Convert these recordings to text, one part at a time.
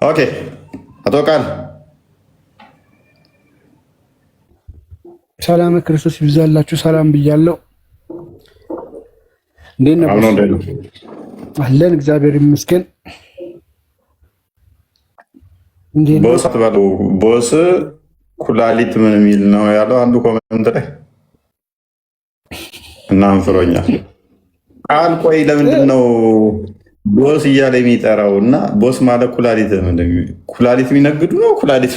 ኦኬ አቶ ቃል ሰላም ክርስቶስ ይብዛላችሁ። ሰላም ብያለሁ። እንዴት ነው? አለን እግዚአብሔር ይመስገን። ቦስ አትበለው። ቦስ ኩላሊት ምን የሚል ነው ያለው አንዱ ኮመንት ላይ እና አንፍሮኛል። ቃል ቆይ ለምንድን ነው ቦስ እያለ የሚጠራው? እና ቦስ ማለት ኩላሊት ኩላሊት የሚነግዱ ነው። ኩላሊት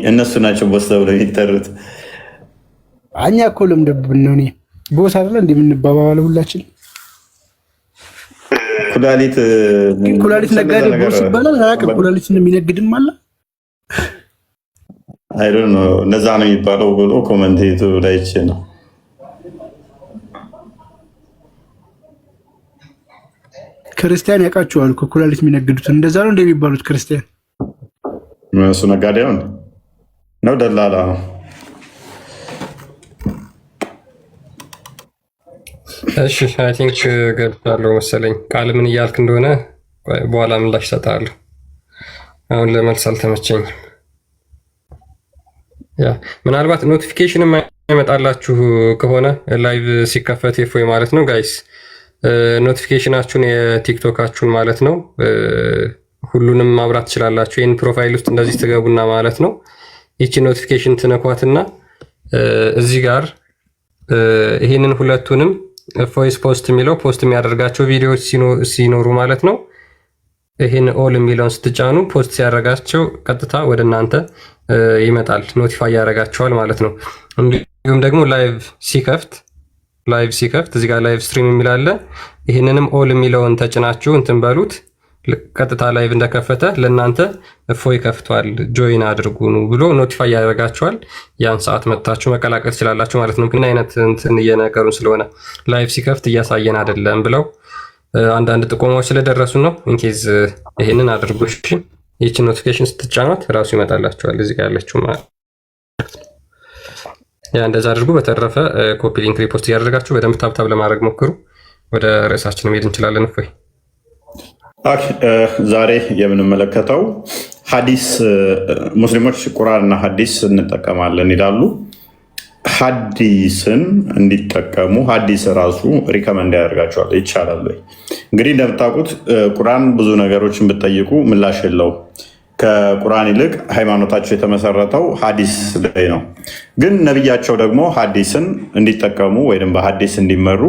እነሱ ናቸው ቦስ ተብለው የሚጠሩት። እኛ እኮ ልምድብን ነው። እኔ ቦስ አይደለ እንደምንባባለው ሁላችን። ኩላሊት ነጋዴ ቦስ ይባላል። አያውቅም። ኩላሊት የሚነግድም አለ። አይ ዶንት ኖ እነዛ ነው የሚባለው ብሎ ኮመንቴቱ ላይ ነው። ክርስቲያን ያውቃቸዋል እኮ ኩላሊት የሚነግዱትን። እንደዛ ነው እንደሚባሉት ክርስቲያን። እሱ ነጋዴውን ነው ደላላ ነው። እሺ አይ ቲንክ ገብቻለሁ መሰለኝ። ቃል ምን እያልክ እንደሆነ በኋላ ምላሽ እሰጥሃለሁ። አሁን ለመልስ አልተመቸኝም። ያ ምናልባት ኖቲፊኬሽን የማይመጣላችሁ ከሆነ ላይቭ ሲከፈት ወይ ማለት ነው ጋይስ፣ ኖቲፊኬሽናችሁን የቲክቶካችሁን ማለት ነው ሁሉንም ማብራት ትችላላችሁ። ይህን ፕሮፋይል ውስጥ እንደዚህ ትገቡና ማለት ነው ይቺ ኖቲፊኬሽን ትነኳትና እዚህ ጋር ይህንን ሁለቱንም ቮይስ ፖስት የሚለው ፖስት የሚያደርጋቸው ቪዲዮዎች ሲኖሩ ማለት ነው ይህን ኦል የሚለውን ስትጫኑ ፖስት ሲያደርጋቸው ቀጥታ ወደ እናንተ ይመጣል፣ ኖቲፋይ ያደርጋቸዋል ማለት ነው። እንዲሁም ደግሞ ላይቭ ሲከፍት እዚህ ጋር ላይቭ ስትሪም የሚላለ ይህንንም ኦል የሚለውን ተጭናችሁ እንትን በሉት። ቀጥታ ላይቭ እንደከፈተ ለእናንተ እፎይ ከፍቷል ጆይን አድርጉ ብሎ ኖቲፋይ ያደርጋችኋል። ያን ሰዓት መጥታችሁ መቀላቀል ትችላላችሁ ማለት ነው። ግን አይነት እንትን እየነገሩን ስለሆነ ላይቭ ሲከፍት እያሳየን አይደለም ብለው አንዳንድ ጥቆማዎች ስለደረሱ ነው። ኢንኬዝ ይሄንን አድርጉ እሺ። ይህች ኖቲፊኬሽን ስትጫኗት ራሱ ይመጣላችኋል እዚህ ጋር ያለችው ማለት ያ እንደዛ አድርጉ። በተረፈ ኮፒ ሊንክ ሪፖስት እያደረጋችሁ በደንብ ታብታብ ለማድረግ ሞክሩ። ወደ ርዕሳችን መሄድ እንችላለን። እፎይ ዛሬ የምንመለከተው ሐዲስ ሙስሊሞች ቁርአንና ሐዲስ እንጠቀማለን ይላሉ። ሐዲስን እንዲጠቀሙ ሐዲስ ራሱ ሪከመንድ ያደርጋቸዋል። ይቻላል ወይ? እንግዲህ እንደምታውቁት ቁርአን ብዙ ነገሮችን ብትጠይቁ ምላሽ የለውም። ከቁርአን ይልቅ ሃይማኖታቸው የተመሰረተው ሐዲስ ላይ ነው። ግን ነቢያቸው ደግሞ ሐዲስን እንዲጠቀሙ ወይም በሐዲስ እንዲመሩ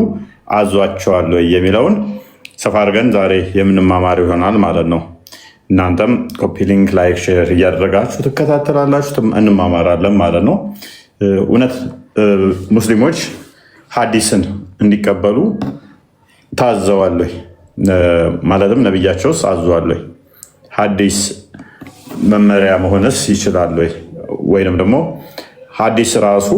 አዟቸዋል ወይ የሚለውን ሰፋ አድርገን ዛሬ የምንማማር ይሆናል ማለት ነው። እናንተም ኮፒ ሊንክ፣ ላይክ፣ ሼር እያደረጋችሁ ትከታተላላችሁ፣ እንማማራለን ማለት ነው። እውነት ሙስሊሞች ሐዲስን እንዲቀበሉ ታዘዋል ወይ? ማለትም ነቢያቸውስ አዟል ወይ? ሐዲስ መመሪያ መሆንስ ይችላል ወይ? ወይንም ደግሞ ሐዲስ ራሱ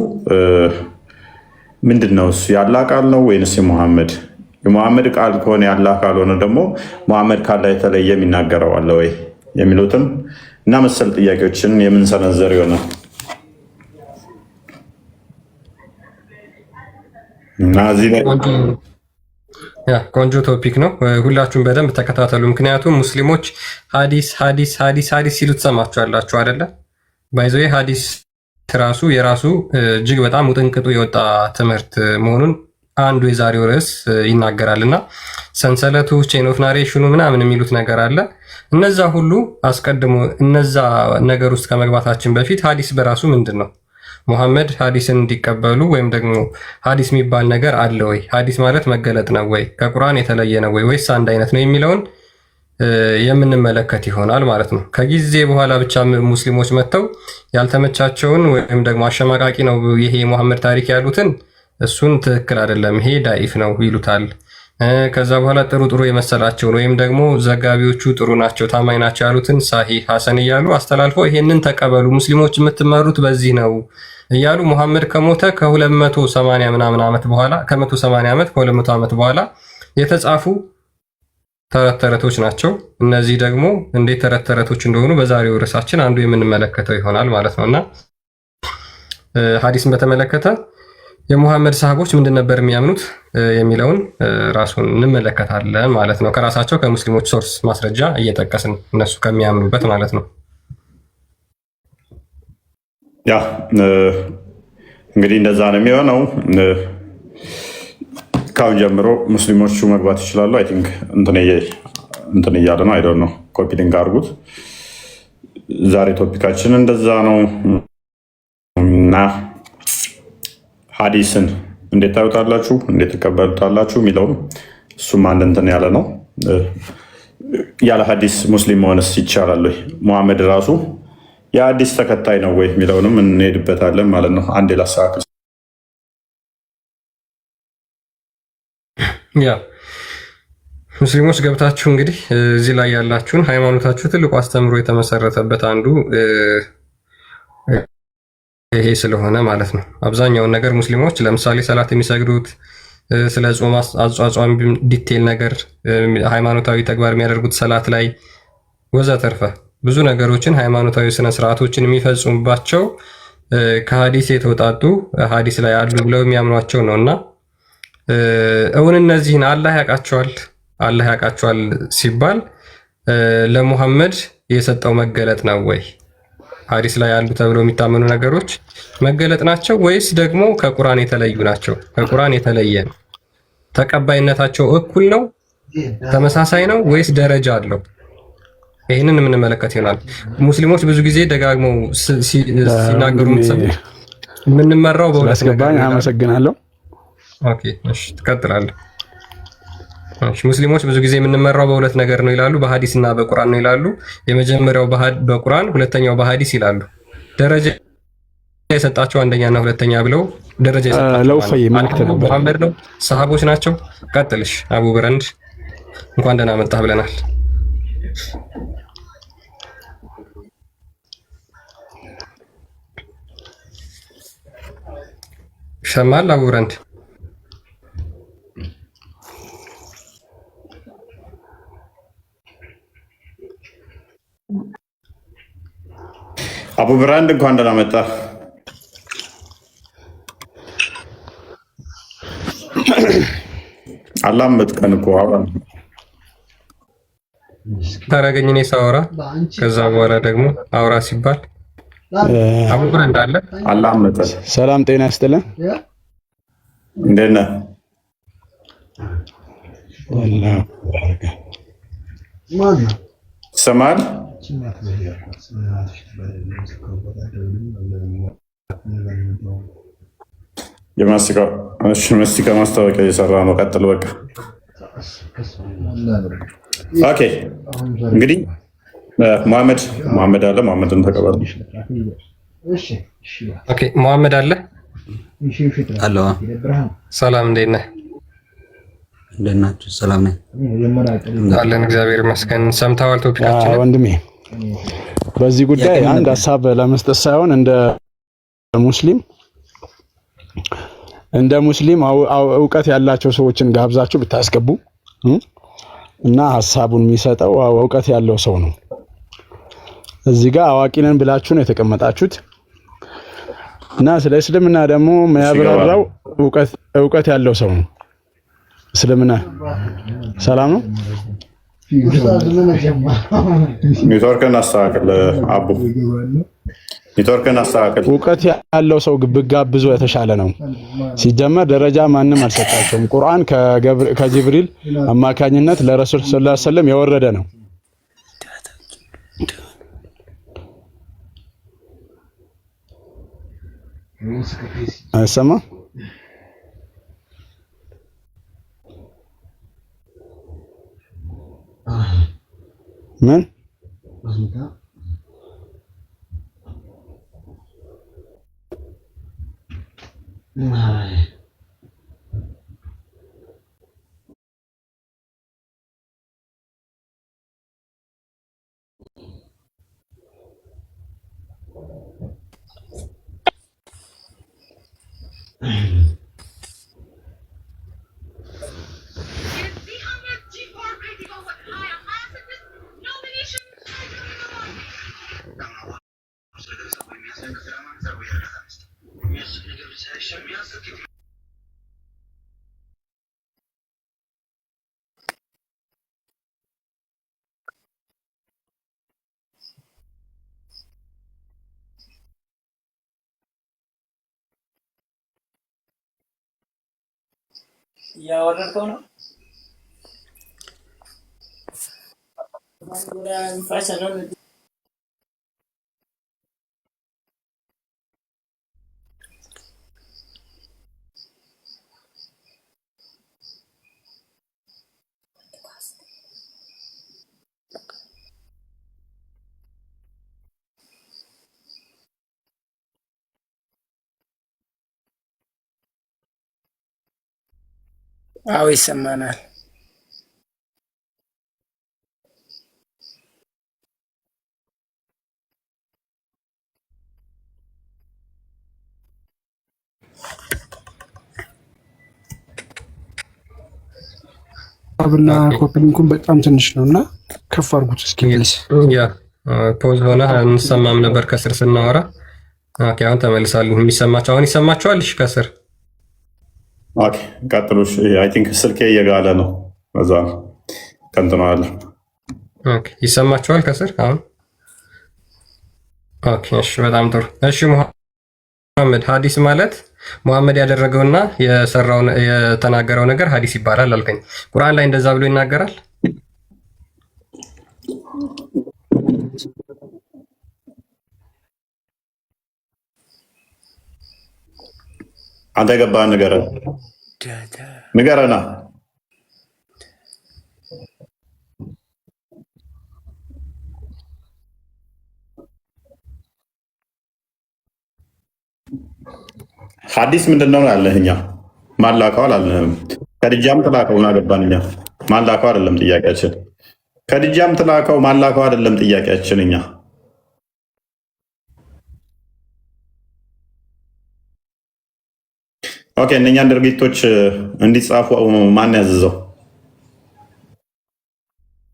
ምንድን ነው? እሱ ያላ ቃል ነው ወይንስ የሙሐመድ ቃል ከሆነ ያላ ካልሆነ ደግሞ ሙሐመድ ካላ የተለየ የሚናገረው አለ ወይ የሚሉትን እና መሰል ጥያቄዎችን የምንሰነዘር ይሆናል። ቆንጆ ቶፒክ ነው። ሁላችሁም በደንብ ተከታተሉ። ምክንያቱም ሙስሊሞች ሐዲስ ሲሉ ትሰማችኋላችሁ አይደለ? ባይዘዌ ሐዲስ ራሱ የራሱ እጅግ በጣም ውጥንቅጡ የወጣ ትምህርት መሆኑን አንዱ የዛሬው ርዕስ ይናገራል። እና ሰንሰለቱ ቼን ኦፍ ናሬሽኑ ምናምን የሚሉት ነገር አለ። እነዛ ሁሉ አስቀድሞ እነዛ ነገር ውስጥ ከመግባታችን በፊት ሐዲስ በራሱ ምንድን ነው? ሙሐመድ ሐዲስን እንዲቀበሉ ወይም ደግሞ ሐዲስ የሚባል ነገር አለ ወይ? ሐዲስ ማለት መገለጥ ነው ወይ? ከቁርአን የተለየ ነው ወይ? ወይስ አንድ አይነት ነው የሚለውን የምንመለከት ይሆናል ማለት ነው። ከጊዜ በኋላ ብቻ ሙስሊሞች መጥተው ያልተመቻቸውን ወይም ደግሞ አሸማቃቂ ነው ይሄ የሙሐመድ ታሪክ ያሉትን እሱን ትክክል አይደለም ይሄ ዳኢፍ ነው ይሉታል። ከዛ በኋላ ጥሩ የመሰላቸውን ወይም ደግሞ ዘጋቢዎቹ ጥሩ ናቸው ታማኝ ናቸው ያሉትን ሳሂህ ሐሰን እያሉ አስተላልፈው ይሄንን ተቀበሉ ሙስሊሞች የምትመሩት በዚህ ነው እያሉ ሙሐመድ ከሞተ ከ280 ምናምን ዓመት በኋላ ከ180 ዓመት ከ200 ዓመት በኋላ የተጻፉ ተረቶች ናቸው። እነዚህ ደግሞ እንዴት ተረቶች እንደሆኑ በዛሬው ርዕሳችን አንዱ የምንመለከተው ይሆናል ማለት ነውና ሐዲስን በተመለከተ የሙሐመድ ሰሃቦች ምንድን ነበር የሚያምኑት የሚለውን ራሱን እንመለከታለን ማለት ነው። ከራሳቸው ከሙስሊሞች ሶርስ ማስረጃ እየጠቀስን እነሱ ከሚያምኑበት ማለት ነው። ያ እንግዲህ እንደዛ ነው የሚሆነው። ካሁን ጀምሮ ሙስሊሞቹ መግባት ይችላሉ። አይ ቲንክ እንትን እያለ ነው። አይዶን ነው። ኮፒ ሊንክ አድርጉት። ዛሬ ቶፒካችን እንደዛ ነው እና ሀዲስን እንዴት ታዩታላችሁ፣ እንዴት ትቀበሉታላችሁ የሚለውም እሱም አንድ እንትን ያለ ነው። ያለ ሀዲስ ሙስሊም መሆንስ ይቻላል ወይ? ሙሐመድ ራሱ የሀዲስ ተከታይ ነው ወይ የሚለውንም እንሄድበታለን ማለት ነው። አንድ ላስተካክል። ያ ሙስሊሞች ገብታችሁ እንግዲህ እዚህ ላይ ያላችሁን ሃይማኖታችሁ ትልቁ አስተምሮ የተመሰረተበት አንዱ ይሄ ስለሆነ ማለት ነው። አብዛኛውን ነገር ሙስሊሞች ለምሳሌ ሰላት የሚሰግዱት ስለ ጾም አጿጿም ዲቴል ነገር ሃይማኖታዊ ተግባር የሚያደርጉት ሰላት ላይ ወዘተርፈ ብዙ ነገሮችን ሃይማኖታዊ ስነ ስርዓቶችን የሚፈጽሙባቸው ከሀዲስ የተውጣጡ ሀዲስ ላይ አሉ ብለው የሚያምኗቸው ነውና እውን እነዚህን አላህ ያውቃቸዋል ሲባል ለሙሐመድ የሰጠው መገለጥ ነው ወይ? ሀዲስ ላይ ያሉ ተብለው የሚታመኑ ነገሮች መገለጥ ናቸው ወይስ ደግሞ ከቁርአን የተለዩ ናቸው? ከቁርአን የተለየ ነው? ተቀባይነታቸው እኩል ነው? ተመሳሳይ ነው ወይስ ደረጃ አለው? ይህንን የምንመለከት ይሆናል። ሙስሊሞች ብዙ ጊዜ ደጋግመው ሲናገሩ የምንመራው በሁለት ነገር ነው። አመሰግናለሁ። ኦኬ እሺ፣ ትቀጥላለህ። እሺ፣ ሙስሊሞች ብዙ ጊዜ የምንመራው በሁለት ነገር ነው ይላሉ። በሐዲስ እና በቁርአን ነው ይላሉ። የመጀመሪያው በቁርአን፣ ሁለተኛው በሐዲስ ይላሉ። ደረጃ የሰጣቸው አንደኛና ሁለተኛ ብለው ደረጃ የሰጣቸው መሐመድ ነው፣ ሰሃቦች ናቸው። ቀጥልሽ አቡ በረንድ እንኳን ደህና መጣህ ብለናል። ሸማል አቡ በረንድ አቡ ብራንድ እንኳን ደህና መጣ። አላመጥከን እኮ ታረገኝ እኔ ሳወራ ከዛ በኋላ ደግሞ አውራ ሲባል አቡ ብራንድ አለ። አላመጠን። ሰላም ጤና ይስጥልን። እንዴት ነህ? ይሰማል? የማስቲካ ማስታወቂያ እየሰራ ነው። ቀጥል በቃ። ኦኬ እንግዲህ ሙሐመድ አለ። ሙሐመድን ተቀበሉ። ኦኬ ሙሐመድ አለ። አሎ ሰላም፣ እንዴት ነህ? እንዴት ናችሁ? ሰላም ነኝ አለን፣ እግዚአብሔር ይመስገን። ሰምተዋል ቶፒካችን ወንድሜ? በዚህ ጉዳይ አንድ ሀሳብ ለመስጠት ሳይሆን እንደ ሙስሊም እውቀት ያላቸው ሰዎችን ጋብዛችሁ ብታስገቡ እና ሀሳቡን የሚሰጠው እውቀት ያለው ሰው ነው። እዚህ ጋር አዋቂ ነን ብላችሁ ነው የተቀመጣችሁት እና ስለ እስልምና ደግሞ የሚያብራራው እውቀት ያለው ሰው ነው። እስልምና ሰላም ነው። ኔትወርክን አስተካክል አቡ፣ ኔትወርክን አስተካክል። እውቀት ያለው ሰው ብጋብዞ የተሻለ ነው። ሲጀመር ደረጃ ማንም አልሰጣቸውም። ቁርአን ከጅብሪል አማካኝነት ለረሱል ሰለላሁ ዐለይሂ ወሰለም የወረደ ነው። አይሰማ ምን እያወረድከው ነው። አዎ ይሰማናል። አብና ኮፕሊንኩን በጣም ትንሽ ነውና ከፍ አድርጉት እስኪ ፕሊስ። ያ ፖዝ ሆነ አንሰማም ነበር ከስር ስናወራ። ኦኬ አሁን ተመልሳሉ። የሚሰማቸው አሁን ይሰማቸዋል። እሺ ከስር ኦኬ ቀጥሉ። አይ ቲንክ ስልኬ እየጋለ ነው። በዛ ከንትነዋል። ኦኬ ይሰማቸዋል ከስር አሁን። ኦኬ እሺ በጣም ጥሩ። እሺ ሙሐመድ ሐዲስ ማለት ሙሐመድ ያደረገውና የሰራው የተናገረው ነገር ሐዲስ ይባላል አልከኝ። ቁርአን ላይ እንደዛ ብሎ ይናገራል? አንተ የገባህን ንገረና። ሐዲስ ምንድን ነው ያለህ? እኛ ማላከው አላልንህም። ከድጃም ትላከው አገባን። እኛ ማላከው አይደለም ጥያቄያችን። ከድጃም ትላከው ማላከው አይደለም ጥያቄያችን። እኛ ኦኬ እነኛን ድርጊቶች እንዲጻፉ ማን ያዘዘው?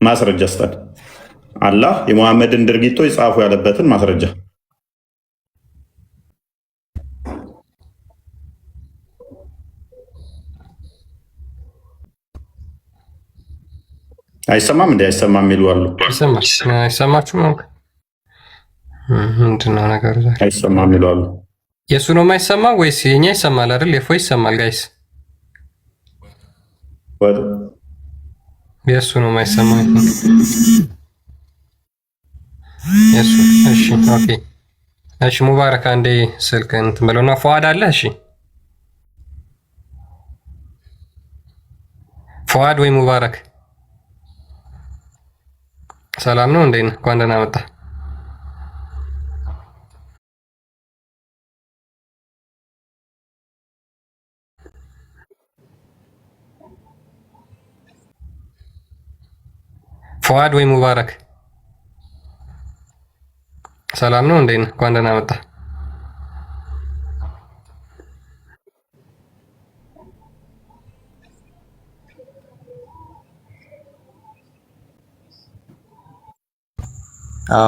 ማስረጃ ስጠን። አላህ የሙሐመድን ድርጊቶች ጻፉ ያለበትን ማስረጃ። አይሰማም እንዴ? አይሰማም የሚሉ አሉ። አይሰማችሁም? ምንድን ነው ነገሩ? አይሰማም የሚሉ አሉ። የእሱ ነው የማይሰማ ወይስ የኛ ይሰማል አይደል? የፎ ይሰማል ጋይስ። የእሱ ነው የማይሰማ የእሱ። እሺ ኦኬ እሺ ሙባረክ አንዴ ስልክ እንትን ብለውና ፉአድ አለ። እሺ ፉአድ ወይ ሙባረክ ሰላም ነው እንዴ? እንኳን ደህና መጣ። ፉአድ ወይ ሙባረክ ሰላም ነው እንዴ? እንኳን ደህና መጣ።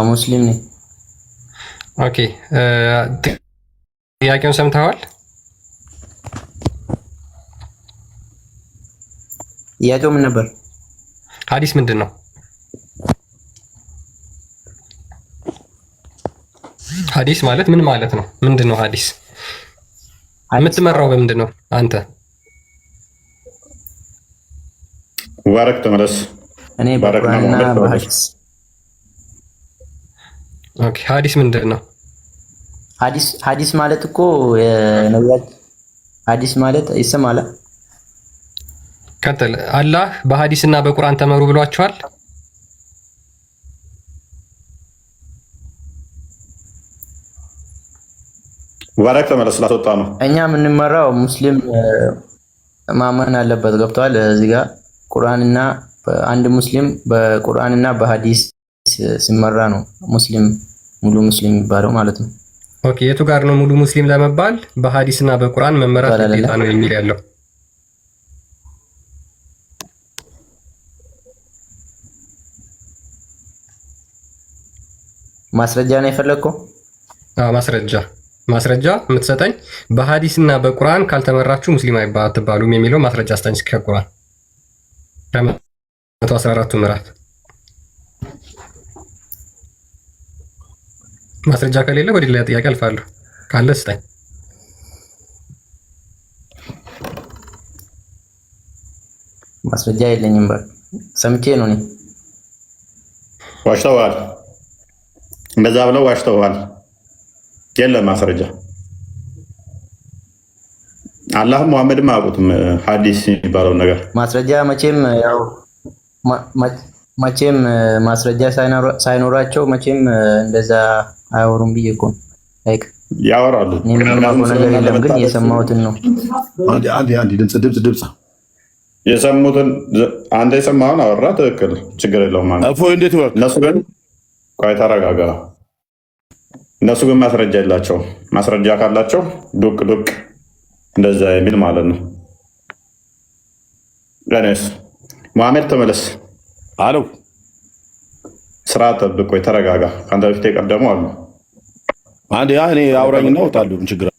ሙስሊም ነኝ። ኦኬ ጥያቄውን ሰምተዋል? ጥያቄው ምን ነበር? ሐዲስ ምንድን ነው? ሐዲስ ማለት ምን ማለት ነው? ምንድን ነው ሐዲስ? የምትመራው በምንድን ነው አንተ? ሙባረክ ተመለስ። እኔ በቁርአንና በሐዲስ። ኦኬ ሐዲስ ምንድን ነው? ሐዲስ ማለት እኮ የነቢያት ሐዲስ ማለት ይሰማል። ቀጥል። አላህ በሐዲስና በቁርአን ተመሩ ብሏቸዋል? ሙባረክ ተመለስ። ላስወጣ ነው። እኛ የምንመራው ሙስሊም ማመን አለበት። ገብቷል? እዚህ ጋር ቁርአንና አንድ ሙስሊም በቁርአንና በሐዲስ ሲመራ ነው ሙስሊም ሙሉ ሙስሊም የሚባለው ማለት ነው። ኦኬ የቱ ጋር ነው ሙሉ ሙስሊም ለመባል በሐዲስና በቁርአን መመራት ግዴታ ነው የሚል ያለው? ማስረጃ ነው የፈለግከው? አዎ ማስረጃ የምትሰጠኝ በሐዲስና በቁርአን ካልተመራችሁ ሙስሊም አትባሉም የሚለው ማስረጃ አስጠኝ። ከቁርአን 114ቱ ምዕራፍ ማስረጃ ከሌለ ወደ ሌላ ጥያቄ አልፋለሁ። ካለ ስጠኝ። ማስረጃ የለኝም። ሰምቼ ነው እኔ። ዋሽተዋል፣ እንደዛ ብለው ዋሽተዋል። የለም ማስረጃ። አላህም ሙሐመድም አያውቁትም ሐዲስ የሚባለው ነገር። ማስረጃ መቼም ማስረጃ ሳይኖራቸው መቼም እንደዛ አያወሩም ብዬ እኮ ነው። ያወራሉ። የማውቀው ነገር የለም ግን የሰማሁትን ነው። ድምፅ የሰሙትን አንተ የሰማውን አወራ። ትክክል፣ ችግር የለውም ማለት እነሱ ግን ቆይ ተረጋጋ። እነሱ ግን ማስረጃ የላቸው። ማስረጃ ካላቸው ዱቅ ዱቅ እንደዛ የሚል ማለት ነው። ለኔስ መሐመድ ተመለስ አለው። ስርዓት ጠብቅ። ቆይ ተረጋጋ። ከአንተ በፊት የቀደሙ አሉ። አንዴ እኔ አውራኝና እወጣለሁ። ምን ችግር አለ?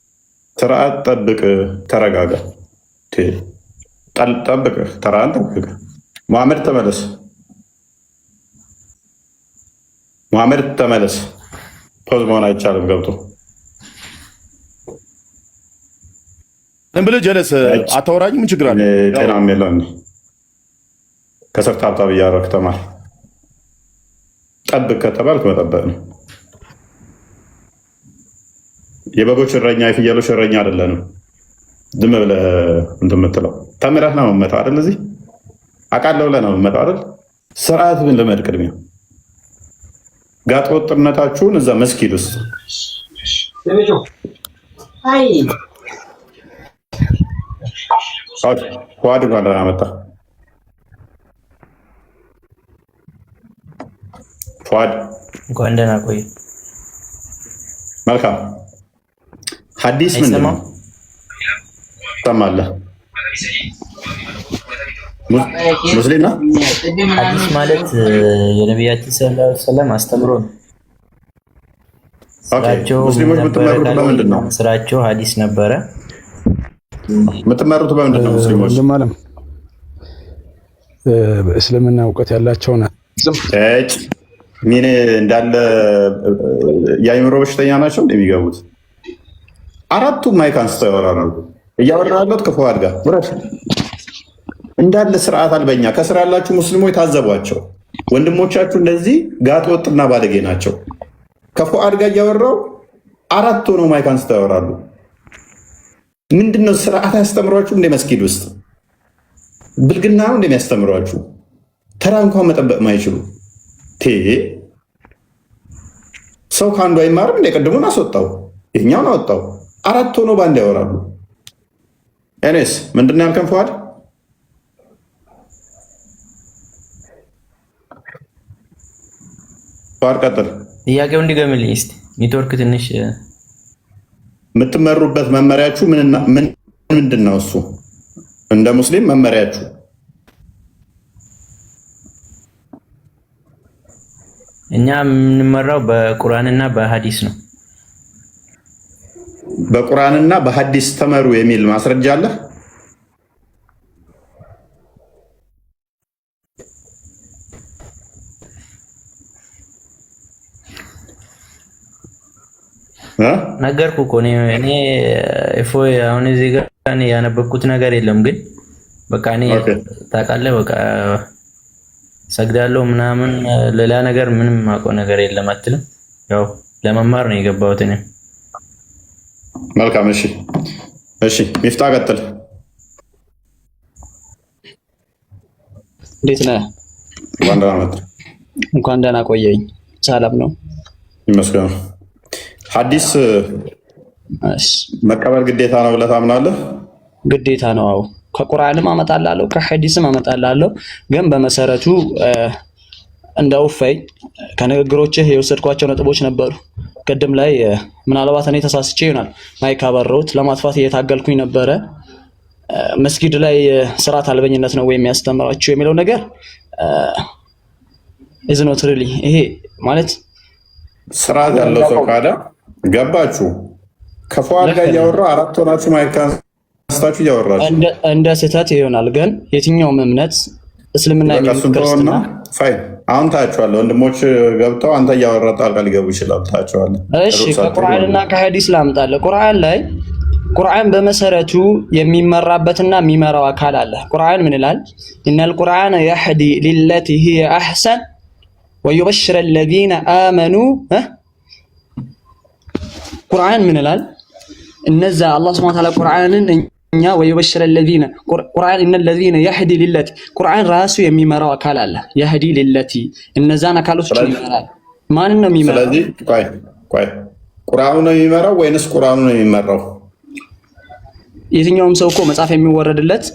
ስርዓት ጠብቅ፣ ተረጋጋ። ጠብቅ፣ ተራን ጠብቅ። መሐመድ ተመለስ፣ መሐመድ ተመለስ። ፖዝ መሆን አይቻልም። ገብቶ ብለህ ጀለስ አታወራኝ። ምን ችግር አለ? ጤናም የለም። ከስር ታብታብ እያደረግህ ተማር። ጠብቅ ከተባልክ መጠበቅ ነው። የበጎች እረኛ የፍየሎች እረኛ አይደለንም። ዝም ብለህ እንትን የምትለው ተምረህ ነው የምመጣው አይደል? እዚህ አውቃለሁ ብለህ ነው የምመጣው አይደል? ስርዓት ምን ልመድ ቅድሚያ ጋጥ ወጥነታችሁን እዛ መስጊድ ውስጥ ፏድ እንኳን ደህና መጣ። ፏድ እንኳን ደህና ቆይ። መልካም። ሐዲስ ምንድን ነው? ትሰማለህ? ሙስሊም ነው። ሐዲስ ማለት የነቢያችን ሰለላሁ ዐለይሂ ወሰለም አስተምሮ ነው። ሙስሊሞች የምትመሩት በምንድን ነው? ስራቸው ሐዲስ ነበረ። የምትመሩት በምንድን ነው? ሙስሊሞች በእስልምና እውቀት ያላቸውን ምን እንዳለ የአእምሮ በሽተኛ ናቸው እንደሚገቡት አራቱም ማይክ አንስተው ያወራሉ። እያወራ ያለት ከፈዋድ ጋር ብረት እንዳለ ስርዓት አልበኛ። ከስራ ያላችሁ ሙስሊሞች ታዘቧቸው። ወንድሞቻችሁ እንደዚህ ጋጥ ወጥና ባለጌ ናቸው። ከፈዋድ ጋር እያወራው አራት ሆነው ማይክ አንስተው ያወራሉ። ምንድነው ስርዓት ያስተምሯችሁ? እንደ መስጊድ ውስጥ ብልግና ነው እንደሚያስተምሯችሁ። ተራ እንኳን መጠበቅ ማይችሉ ሰው ከአንዱ አይማርም። እንደቀድሞን አስወጣው፣ ይህኛውን አወጣው። አራት ሆኖ ባንድ ያወራሉ። እኔስ ምንድን ነው ያልከን? ፈዋድ ቀጥል። ጥያቄው እንዲገምልኝ እስኪ ኔትወርክ ትንሽ የምትመሩበት መመሪያችሁ ምንድን ነው? እሱ እንደ ሙስሊም መመሪያችሁ እኛ የምንመራው በቁርአንና በሐዲስ ነው። በቁርአንና በሐዲስ ተመሩ የሚል ማስረጃ አለ? ነገርኩ እኮ እኔ እፎይ አሁን እዚህ ጋር እኔ ያነበብኩት ነገር የለም። ግን በቃ እኔ ታውቃለህ፣ በቃ ሰግዳለሁ ምናምን ሌላ ነገር ምንም አውቀው ነገር የለም አትልም። ያው ለመማር ነው የገባሁት እኔ። መልካም። እሺ ሚፍታ ቀጥል። እንዴት ነህ? እንኳን ደህና ቆየኝ። ሰላም ነው ይመስገን። ሐዲስ መቀበል ግዴታ ነው ብለህ ታምናለህ? ግዴታ ነው። አዎ ከቁርአንም አመጣላለሁ ከሐዲስም አመጣላለሁ። ግን በመሰረቱ እንደ ውፈይ ከንግግሮችህ የወሰድኳቸው ነጥቦች ነበሩ። ቅድም ላይ ምናልባት እኔ ተሳስቼ ይሆናል ማይክ አበረውት ለማጥፋት እየታገልኩኝ ነበረ። መስጊድ ላይ ስርዓት አልበኝነት ነው ወይ የሚያስተምራችሁ የሚለው ነገር is not really ይሄ ማለት ስርዓት ያለው ሰው ካዳ ገባችሁ። ከፈዋድ ጋር እያወራሁ አራት ሆናችሁ ማይክ አንስታችሁ እያወራችሁ እንደ ስህተት ይሆናል። ግን የትኛውም እምነት እስልምና የሚከርስና ፋይን አሁን ታያቸዋለህ። ወንድሞች ገብተው አንተ እያወራህ ጣልቃ ሊገቡ ይችላሉ። ታያቸዋለህ። እሺ ከቁርአንና ከሐዲስ ላምጣለህ። ቁርአን ላይ ቁርአን በመሰረቱ የሚመራበትና የሚመራው አካል አለ። ቁርአን ምን ይላል? ኢነል ቁርአነ የህዲ ሊለቲ ሂየ አሕሰን ወዩበሽረ አለዚነ አመኑ። ቁርአን ምን ይላል? እነዛ አላህ ሱብሓነሁ ወተዓላ ቁርአንን እኛ ወዩበሽረ አለዚነ ቁርአን ኢነል ለዚነ የህዲ ሊለቲ ቁርአን ራሱ የሚመራው አካል አለ። የህዲ ሊለቲ እነዛን አካሎች ይመራል። ማንን ነው የሚመራው? ስለዚህ ቆይ ቁርአኑ ነው የሚመራው ወይንስ ቁርአኑ ነው የሚመራው? የትኛውም ሰው እኮ መጽሐፍ የሚወረድለት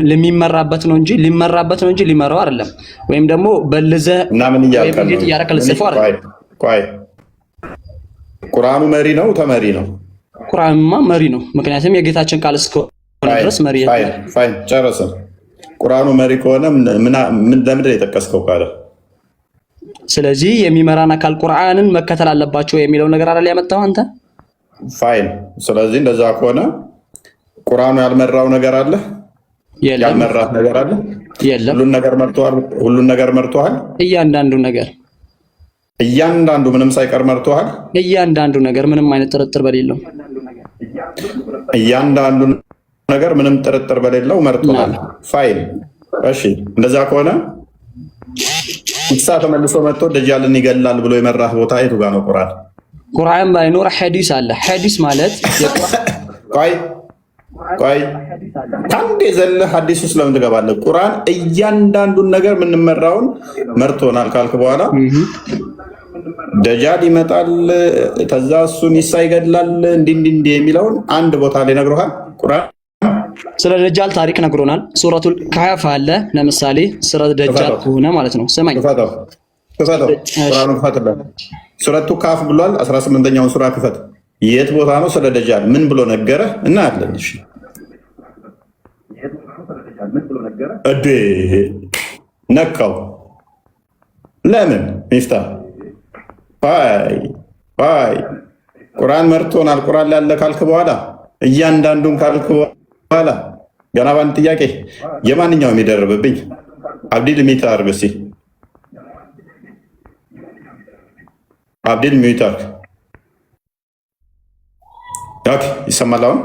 ለሚመራበት ነው እንጂ ሊመራበት ነው እንጂ ሊመራው አይደለም። ወይም ደግሞ በልዘ እና ምን እያልከን ነው? ያረከለ ጽፎ አይደለም። ቆይ ቁርአኑ መሪ ነው ተመሪ ነው? ቁርአንማ መሪ ነው። ምክንያቱም የጌታችን ቃል እስከሆነ ድረስ መሪ ፋይን ጨረስን። ቁርአኑ መሪ ከሆነ ለምንድን ነው የጠቀስከው ካለ? ስለዚህ የሚመራን አካል ቁርአንን መከተል አለባቸው የሚለው ነገር አይደል ያመጣው አንተ? ፋይን። ስለዚህ እንደዛ ከሆነ ቁርአኑ ያልመራው ነገር አለ? ያልመራት ነገር አለ? የለም። ሁሉን ነገር መርቷል። እያንዳንዱ ምንም ሳይቀር መርቷል። እያንዳንዱ ነገር ምንም አይነት ጥርጥር በሌለው እያንዳንዱ ነገር ምንም ጥርጥር በሌለው መርቷል። ፋይን። እሺ እንደዛ ከሆነ ኢሳ ተመልሶ መጥቶ ደጃልን ይገላል ብሎ የመራህ ቦታ የቱ ጋር ነው? ቁርአን ባይኖር ሐዲስ አለ። ሐዲስ ማለት ቆይ ታንዴ ዘለህ ሐዲስ ውስጥ ለምን ትገባለህ? ቁርአን እያንዳንዱን ነገር የምንመራውን መርቶናል ካልክ በኋላ ደጃል ይመጣል ከዛ እሱን ኢሳ ይገላል እንዲህ የሚለውን አንድ ቦታ ላይ ነግሮሃል ቁርአን? ስለ ደጃል ታሪክ ነግሮናል። ሱረቱል ካህፍ አለ ለምሳሌ ስለ ደጃል ከሆነ ማለት ነው። ሰማኝ ሱረቱ ካፍ ብሏል። 18ኛውን ሱራ ክፈት። የት ቦታ ነው ስለ ደጃል ምን ብሎ ነገረ? እናያለን። እሺ እዴ ነካው ለምን ሚፍታ ቁርአን መርቶናል። ቁርአን ላይ ያለ ካልክ በኋላ እያንዳንዱን ካልክ በኋላ ገና ባንድ ጥያቄ የማንኛውም የሚደርብብኝ አብዲል ሚታ አርግሲ አብዲል ሚታ ኦኬ፣ ይሰማል አሁን?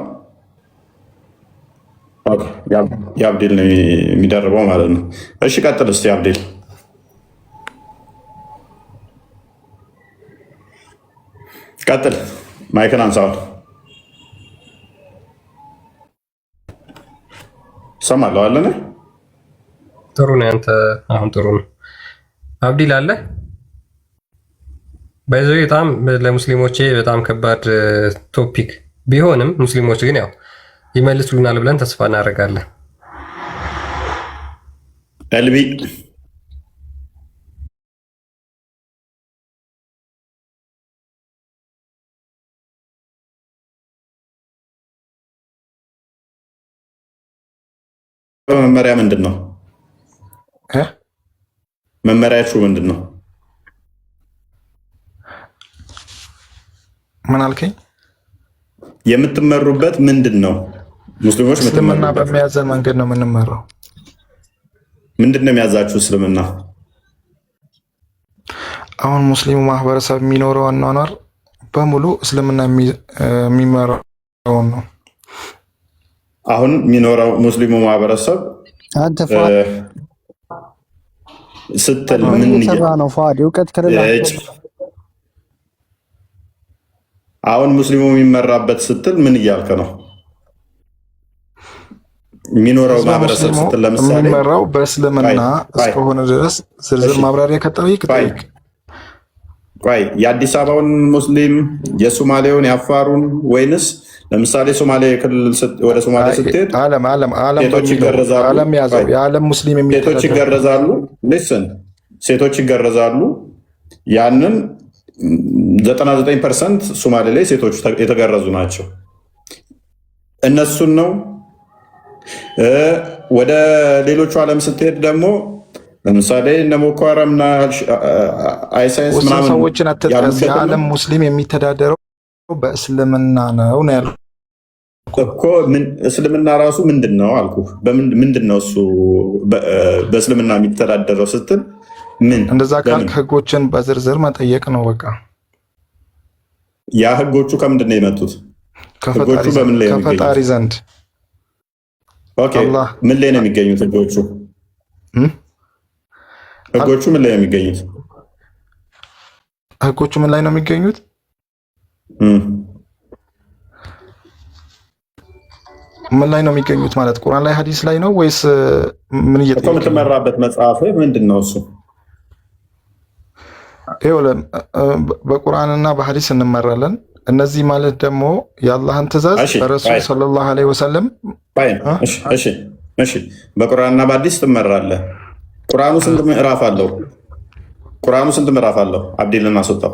ኦኬ፣ የአብዲል ነው የሚደርበው ማለት ነው። እሺ ቀጥል እስቲ አብዲል። ቀጥል፣ ማይክን አንሳው። ሰማለሁ አለ። ጥሩ ነው አንተ አሁን ጥሩ ነው። አብዲል አለ ባይዘው በጣም ለሙስሊሞች በጣም ከባድ ቶፒክ ቢሆንም ሙስሊሞች ግን ያው ይመልሱልናል ብለን ተስፋ እናደርጋለን። ቀልቢ መመሪያ ምንድን ነው? መመሪያችሁ ምንድን ነው? ምን አልከኝ? የምትመሩበት ምንድን ነው? ሙስሊሞች እስልምና በሚያዘን መንገድ ነው የምንመራው። ምንድን ነው የሚያዛችሁ እስልምና? አሁን ሙስሊሙ ማህበረሰብ የሚኖረው አኗኗር በሙሉ እስልምና የሚመራው ነው። አሁን የሚኖረው ሙስሊሙ ማህበረሰብ አንተ ስትል ምን ነው? ፋዲ እውቀት ከሌላ አሁን ሙስሊሙ የሚመራበት ስትል ምን እያልክ ነው? የሚኖረው ማህበረሰብ ስትል ለምሳሌ የሚመራው በእስልምና እስከሆነ ድረስ ዝርዝር ማብራሪያ ከጠይቅ ጠይቅ። ቆይ የአዲስ አበባውን ሙስሊም የሶማሌውን የአፋሩን ወይንስ ለምሳሌ ሶማሌ ክልል ወደ ሶማሌ ስትሄድ የዓለም ሙስሊም ሴቶች ይገረዛሉ። ሊስን ሴቶች ይገረዛሉ። ያንን 99% ሶማሌ ላይ ሴቶች የተገረዙ ናቸው። እነሱን ነው። ወደ ሌሎቹ ዓለም ስትሄድ ደግሞ ለምሳሌ እነ ቦኮ ሃራምና አይሳይንስ ምናምን ሰዎችን አትጥቀስ። የዓለም ሙስሊም የሚተዳደረው በእስልምና ነው ያለው እኮ። እስልምና ራሱ ምንድን ነው አልኩ። ምንድን ነው እሱ በእስልምና የሚተዳደረው ስትል ምን? እንደዛ ካልክ ህጎችን በዝርዝር መጠየቅ ነው በቃ። ያ ህጎቹ ከምንድን ነው የመጡት? ህጎቹ በምን ላይ ነው ከፈጣሪ የሚገኙት? ዘንድ። ኦኬ ምን ላይ ነው የሚገኙት ህጎቹ? ህጎቹ ምን ላይ ነው የሚገኙት? ህጎቹ ምን ላይ ነው የሚገኙት? ምን ላይ ነው የሚገኙት ማለት ቁርአን ላይ ሐዲስ ላይ ነው ወይስ ምን እየጠየቀ የምትመራበት መጽሐፍ ምንድን ነው እሱ? በቁርአንና በሐዲስ እንመራለን። እነዚህ ማለት ደግሞ የአላህን ትእዛዝ በረሱል ሰለላሁ ዐለይሂ ወሰለም። እሺ በቁርአንና በሐዲስ ትመራለህ። ቁርአኑ ስንት ምዕራፍ አለው? ቁርአኑ ስንት ምዕራፍ አለው? አብዲልን አስወጣው።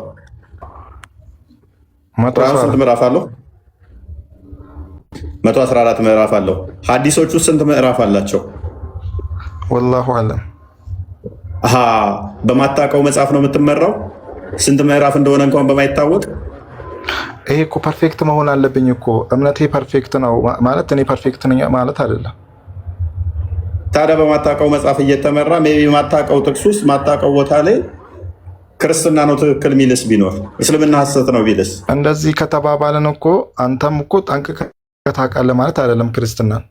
ቁርአኑ ስንት ምዕራፍ አለው? 114 ምዕራፍ አለው። ሐዲሶቹ ስንት ምዕራፍ አላቸው? ወላሁ አለም። በማታውቀው መጽሐፍ ነው የምትመራው? ስንት ምዕራፍ እንደሆነ እንኳን በማይታወቅ። ይሄ እኮ ፐርፌክት መሆን አለብኝ እኮ እምነቴ ፐርፌክት ነው ማለት እኔ ፐርፌክት ነኝ ማለት አይደለም። ታዲያ በማታውቀው መጽሐፍ እየተመራ ሜይ ቢ ማታውቀው ጥቅስ ውስጥ ማታውቀው ቦታ ላይ ክርስትና ነው ትክክል ሚልስ ቢኖር እስልምና ሐሰት ነው ቢልስ? እንደዚህ ከተባባልን እኮ አንተም እኮ ጠንቅቀህ ታውቃለህ ማለት አይደለም። ክርስትናን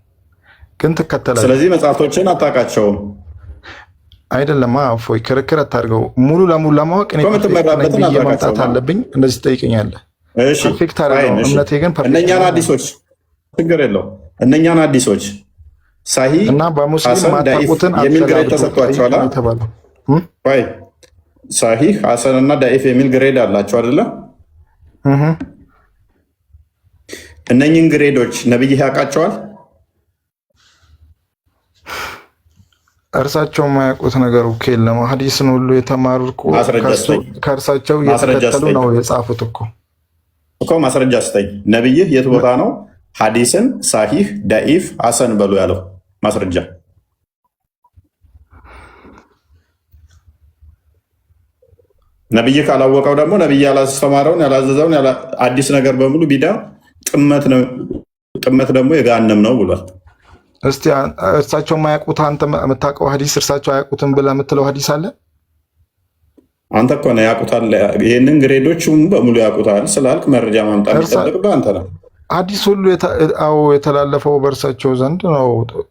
ግን ትከተላለህ። ስለዚህ መጽሐፍቶችን አታውቃቸውም አይደለም። እፎይ ክርክር አታድርገው። ሙሉ ለሙሉ ለማወቅ እኔ ፐርፌክት ነኝ ብዬ መምጣት አለብኝ። እንደዚህ ትጠይቀኛለህ። ፐርፌክት አይደለም እምነቴ ግን ፐርፌክት። እነኛን ሐዲሶች ችግር የለው እነኛን ሐዲሶች ሳሂ እና በሙስሊም ማታውቁትን የሚል ግሬድ ተሰጥቷቸዋል የተባለው ወይ ሳሂህ ሐሰን እና ዳኢፍ የሚል ግሬድ አላቸው አይደለ? እነኝን ግሬዶች ነብይ ያውቃቸዋል? እርሳቸው የማያውቁት ነገር እኮ የለም። ሐዲስን ሁሉ የተማሩ ከእርሳቸው እየተከተሉ ነው የጻፉት እኮ ማስረጃ ስጠኝ። ነብይህ የት ቦታ ነው ሐዲስን ሳሂህ ዳኢፍ ሐሰን በሉ ያለው? ማስረጃ ነብይ ካላወቀው ደግሞ ነብይ ያላስተማረውን ያላዘዘውን አዲስ ነገር በሙሉ ቢዳ ጥመት ደግሞ የገሃነም ነው ብሏል። እስቲ እርሳቸው የማያውቁት አንተ የምታውቀው ሐዲስ እርሳቸው አያውቁትም ብለህ የምትለው ሐዲስ አለ? አንተ እኮ ነው ያውቁታል። ይህንን ግሬዶቹም በሙሉ ያውቁታል ስላልክ መረጃ ማምጣት የሚጠበቅብህ አንተ ነው። ሐዲስ ሁሉ የተላለፈው በእርሳቸው ዘንድ ነው።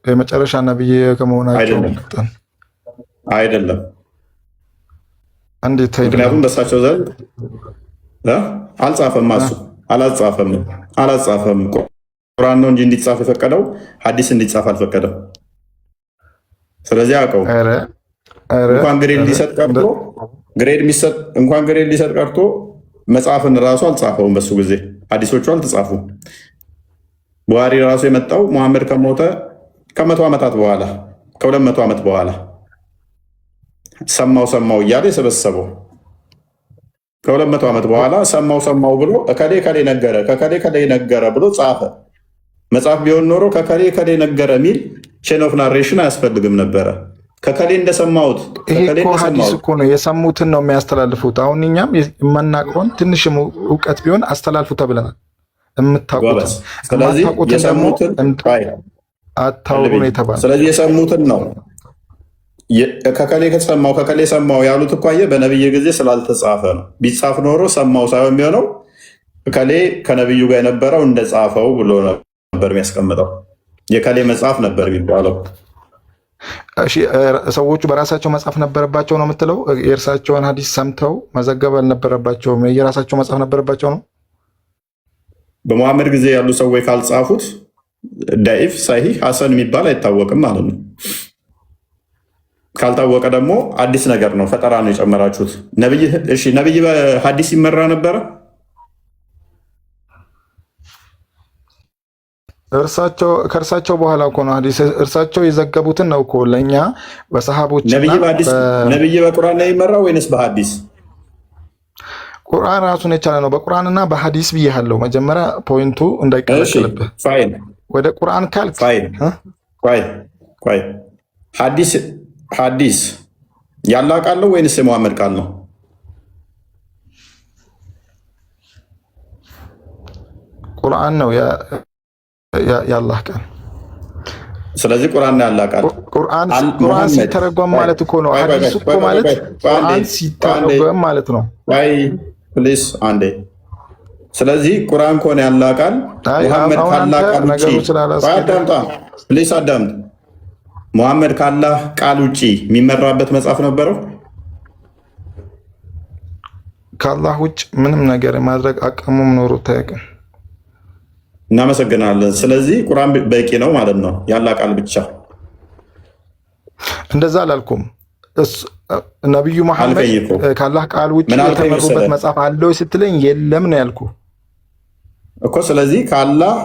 የመጨረሻ ነብይ ከመሆናቸው አይደለም። እንዴት? ምክንያቱም በእሳቸው ዘንድ አልጻፈም። እሱ አላጻፈም። ቁርአን ነው እንጂ እንዲጻፍ የፈቀደው ሐዲስ እንዲጻፍ አልፈቀደም። ስለዚህ አውቀው እንኳን ግሬድ ሊሰጥ ቀርቶ መጽሐፍን ራሱ አልጻፈውም። በሱ ጊዜ ሐዲሶቹ አልተጻፉም። ቡሃሪ ራሱ የመጣው ሙሐመድ ከሞተ ከ100 ዓመታት በኋላ ከ200 ዓመት በኋላ ሰማው እያለ የሰበሰበው ከ200 ዓመት በኋላ ሰማው ብሎ ከሌ ነገረ ብሎ ጻፈ። መጽሐፍ ቢሆን ኖሮ ከከሌ ነገረ የሚል ቼን ኦፍ ናሬሽን አያስፈልግም ነበረ። ከከሌ እንደሰማሁት ሐዲስ እኮ ነው የሰሙትን ነው የሚያስተላልፉት። አሁን እኛም የማናውቀውን ትንሽም እውቀት ቢሆን አስተላልፉ ተብለናል። የምታውቁትን ደግሞ አታውሩ ነው የተባለው። ስለዚህ የሰሙትን ነው ከከሌ ሰማው ያሉት እኮ አየህ፣ በነብይ ጊዜ ስላልተጻፈ ነው። ቢጻፍ ኖሮ ሰማው ሳይሆን የሚሆነው ከሌ ከነብዩ ጋር የነበረው እንደጻፈው ብሎ ነበር የሚያስቀምጠው። የከሌ መጽሐፍ ነበር የሚባለው። ሰዎቹ በራሳቸው መጽሐፍ ነበረባቸው ነው የምትለው? የእርሳቸውን ሐዲስ ሰምተው መዘገብ አልነበረባቸውም? የራሳቸው መጽሐፍ ነበረባቸው ነው? በመሐመድ ጊዜ ያሉ ሰዎች ካልጻፉት ዳኢፍ ሳሂህ ሐሰን የሚባል አይታወቅም ማለት ነው። ካልታወቀ ደግሞ አዲስ ነገር ነው፣ ፈጠራ ነው የጨመራችሁት። ነብይ በሐዲስ ይመራ ነበረ? ከእርሳቸው በኋላ እኮ ነው ሐዲስ እርሳቸው የዘገቡትን ነው እኮ ለእኛ በሰሃቦች። ነብይ በቁርአን ላይ ይመራ ወይንስ በሐዲስ? ቁርአን ራሱን የቻለ ነው። በቁርአንና በሐዲስ ብያለሁ። መጀመሪያ ፖይንቱ እንዳይቀለቅልብህ ወደ ቁርአን ካልክ ሐዲስ ያላህ ቃል ነው ወይንስ የሙሐመድ ቃል ነው? ቁርአን ነው ያላህ ቃል። ስለዚህ ቁርአን ነው ያላህ ቃል። ቁርአን ሲተረጎም ማለት እኮ ነው። ሐዲስ እኮ ማለት ቁርአን ሲተረጎም ማለት ነው። ፕሊስ አንዴ ስለዚህ ቁርአን ከሆነ ያለ ቃል ሙሐመድ ካላህ ቃል ውጪ አዳምጣ ፕሊስ አዳምጥ። ሙሐመድ ካላህ ቃል ውጪ የሚመራበት መጽሐፍ ነበረው? ካላህ ውጭ ምንም ነገር የማድረግ አቅሙም ኖሮት አያውቅም። እናመሰግናለን። ስለዚህ ቁርአን በቂ ነው ማለት ነው፣ ያለ ቃል ብቻ። እንደዛ አላልኩም። ነቢዩ መሐመድ ካላህ ቃል ውጭ የተመሩበት መጽሐፍ አለው ስትለኝ የለም ነው ያልኩ እኮ። ስለዚህ ካላህ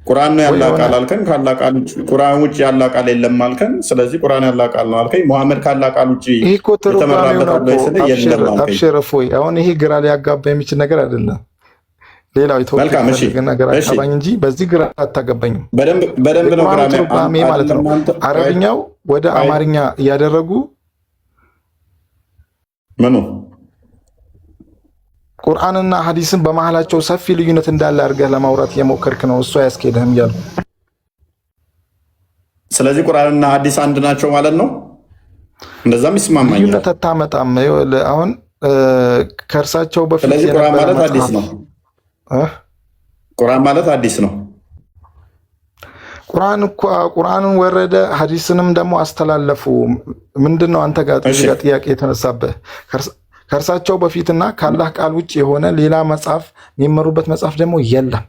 ቁርአን ነው ያለ ቃል አልከን፣ ካላህ ቃል ውጭ ቁርአን ውጭ ያለ ቃል የለም አልከን። ስለዚህ ቁርአን ያለ ቃል ነው አልከኝ። ሙሐመድ ካላህ ቃል ውጭ የተመራበት አለው ስለዚህ የለም አልከኝ። አብሽር እፎይ። አሁን ይሄ ግራ ሊያጋባ የሚችል ነገር አይደለም። ሌላው የተወሰነ ነገር አካባኝ እንጂ በዚህ ግራ አታገባኝም። በደንብ ነው ግራ ማለት ነው። አረብኛው ወደ አማርኛ እያደረጉ ምኑ ቁርአንና ሐዲስን በመሃላቸው ሰፊ ልዩነት እንዳለ አድርገህ ለማውራት የሞከርክ ነው። እሱ አያስኬድህም እያልኩ። ስለዚህ ቁርአንና ሐዲስ አንድ ናቸው ማለት ነው። እንደዛም ይስማማኛል። ልዩነት አታመጣም። አሁን ከእርሳቸው በፊት ስለዚህ ቁርአን ማለት ሐዲስ ነው። ቁርአን ማለት ሐዲስ ነው። ቁርአንን ወረደ፣ ሐዲስንም ደግሞ አስተላለፉ። ምንድነው አንተ ጋር ጥያቄ የተነሳበህ? ከእርሳቸው በፊትና ካላህ ቃል ውጭ የሆነ ሌላ መጽሐፍ የሚመሩበት መጽሐፍ ደግሞ የለም።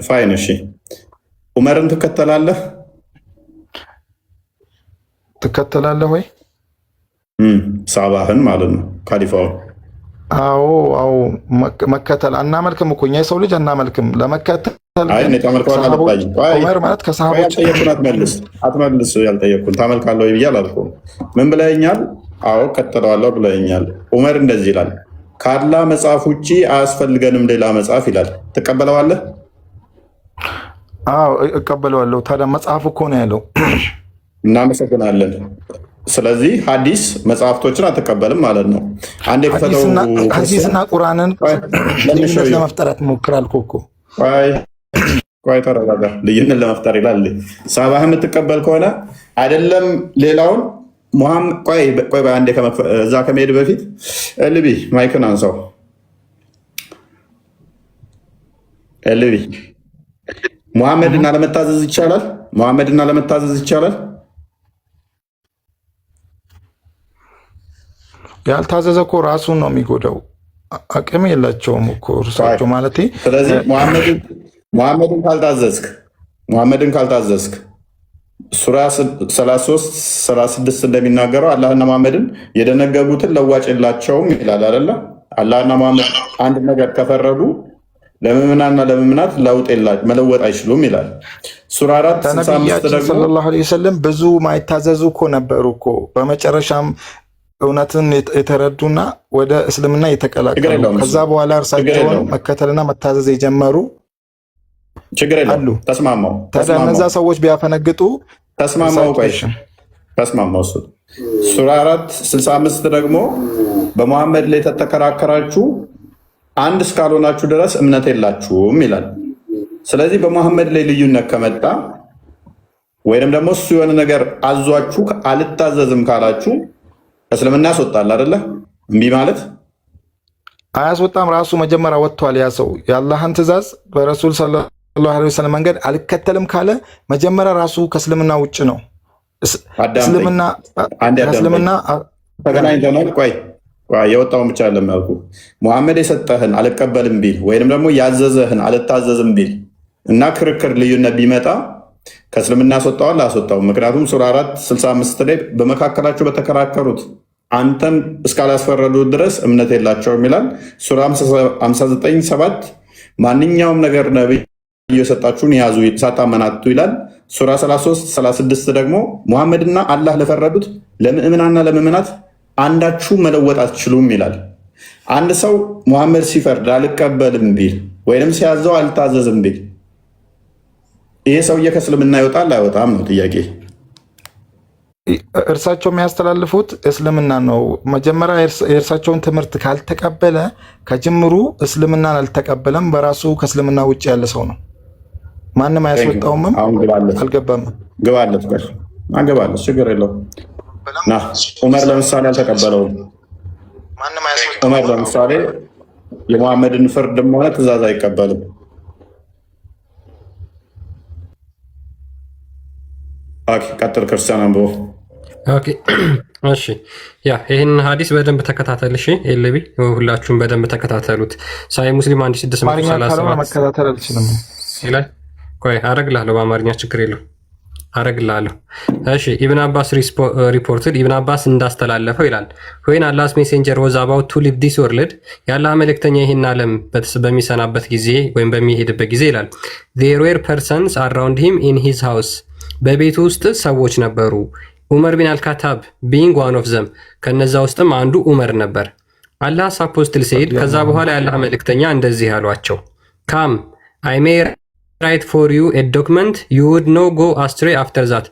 ፋይን። እሺ ዑመርን ትከተላለህ? ትከተላለህ ወይ? ሳባህን ማለት ነው፣ ካሊፋውን። አዎ መከተል አናመልክም እኮ እኛ የሰው ልጅ አናመልክም። ለመከተል ዑመር ማለት ከሰሃቦች አትመልስ። ያልጠየቅኩን ታመልካለህ ወይ ብዬ አላልኩም። ምን ብለኸኛል? አዎ ከተለዋለሁ ብለኸኛል። ዑመር እንደዚህ ይላል፣ ካላህ መጽሐፍ ውጭ አያስፈልገንም ሌላ መጽሐፍ ይላል። ትቀበለዋለህ? አዎ እቀበለዋለሁ። ታዲያ መጽሐፍ እኮ ነው ያለው። እናመሰግናለን። ስለዚህ ሐዲስ መጽሐፍቶችን አትቀበልም ማለት ነው። አንድ ሐዲስና ቁርአንን ልዩነት ለመፍጠር ትሞክራል እኮ። ቆይ ተረጋጋ። ልዩነት ለመፍጠር ይላል። ሳባህ የምትቀበል ከሆነ አይደለም ሌላውን ቆይ አንዴ እዛ ከመሄድ በፊት ልቢ ማይክን አንሳው። ልቢ ሙሐመድን አለመታዘዝ ይቻላል? ሙሐመድን አለመታዘዝ ይቻላል? ያልታዘዘ እኮ ራሱን ነው የሚጎዳው። አቅም የላቸውም እኮ እርሳቸው ማለት። ስለዚህ ሙሐመድን ካልታዘዝክ ሱራ 33 36 እንደሚናገረው አላህና ሙሐመድን የደነገጉትን ለዋጭ የላቸውም ይላል አይደለ? አላህና ሙሐመድ አንድ ነገር ከፈረዱ ለምዕመናንና ለምዕመናት መለወጥ አይችሉም ይላል። ሱራ 4 65 ደግሞ ሰለላሁ ዐለይሂ ወሰለም ብዙ ማይታዘዙ እኮ ነበሩ እኮ። በመጨረሻም እውነትን የተረዱና ወደ እስልምና የተቀላቀሉ ከዛ በኋላ እርሳቸውን መከተልና መታዘዝ የጀመሩ ችግር የለውም። ተስማማው። ታዲያ እነዛ ሰዎች ቢያፈነግጡ ተስማማው። እሱ ሱራ 4 65 ደግሞ በሙሐመድ ላይ ተተከራከራችሁ አንድ እስካልሆናችሁ ድረስ እምነት የላችሁም ይላል። ስለዚህ በሙሐመድ ላይ ልዩነት ከመጣ ወይንም ደግሞ እሱ የሆነ ነገር አዟችሁ አልታዘዝም ካላችሁ እስልምና ያስወጣል አይደለ? እምቢ ማለት አያስወጣም። ራሱ መጀመሪያ ወጥቷል። ያ ሰው የአላህን ትእዛዝ በረሱል ሰለላሁ ዐለይሂ ወሰለም መንገድ አልከተልም ካለ መጀመሪያ ራሱ ከእስልምና ውጭ ነው። እስልምና ተገናኝተናል። ቆይ የወጣውን ብቻ አይደለም ያልኩህ። ሙሐመድ የሰጠህን አልቀበልም ቢል ወይንም ደግሞ ያዘዘህን አልታዘዝም ቢል እና ክርክር ልዩነት ቢመጣ ከእስልምና ያስወጣዋል አያስወጣውም? ምክንያቱም ሱራ 4 65 ላይ በመካከላቸው በተከራከሩት አንተን እስካላስፈረዱ ድረስ እምነት የላቸውም ይላል። ሱራ 59 7 ማንኛውም ነገር ነብይ እየሰጣችሁን ያዙ ሳታመናቱ ይላል። ሱራ 33 36 ደግሞ ሙሐመድና አላህ ለፈረዱት ለምዕመናንና ለምዕመናት አንዳችሁ መለወጥ አትችሉም ይላል። አንድ ሰው ሙሐመድ ሲፈርድ አልቀበልም ቢል ወይንም ሲያዘው አልታዘዝም ቢል ይሄ ሰውዬ ከእስልምና ይወጣል አይወጣም ነው ጥያቄ። እርሳቸው የሚያስተላልፉት እስልምና ነው። መጀመሪያ የእርሳቸውን ትምህርት ካልተቀበለ ከጅምሩ እስልምናን አልተቀበለም። በራሱ ከእስልምና ውጭ ያለ ሰው ነው። ማንም አያስወጣውምም። አልገባም። ግባለት አንገባለት፣ ችግር የለው። ዑመር ለምሳሌ አልተቀበለውም። የሙሐመድን ፍርድም ሆነ ትእዛዝ አይቀበልም። ቀጥል ክርስቲያን አንብቦ። እሺ ያ ይህን ሀዲስ በደንብ ተከታተል። እሺ ኤልቢ ሁላችሁም በደንብ ተከታተሉት። ሳይ ሙስሊም 1637 መከታተል አልችልም ይላል። ቆይ አረግልሃለሁ፣ በአማርኛ ችግር የለው አረግልሃለሁ። እሺ ኢብን አባስ ሪፖርትድ ኢብን አባስ እንዳስተላለፈው ይላል ወይን አላህስ ሜሴንጀር ወዝ አባውት ቱ ሊቭ ዲስ ወርልድ የአላህ መልእክተኛ ይህን ዓለም በሚሰናበት ጊዜ ወይም በሚሄድበት ጊዜ ይላል there were persons around him in his house በቤቱ ውስጥ ሰዎች ነበሩ። ዑመር ቢን አልካታብ ቢንግ ዋን ኦፍ ዘም ከነዛ ውስጥም አንዱ ዑመር ነበር። አላህስ አፖስትል ሰይድ ከዛ በኋላ የአላህ መልእክተኛ እንደዚህ አሏቸው ካም አይ ሜይ ራይት ፎር ዩ ኤ ዶክመንት ዩ ውድ ኖ ጎ አስትሬ አፍተር ዛት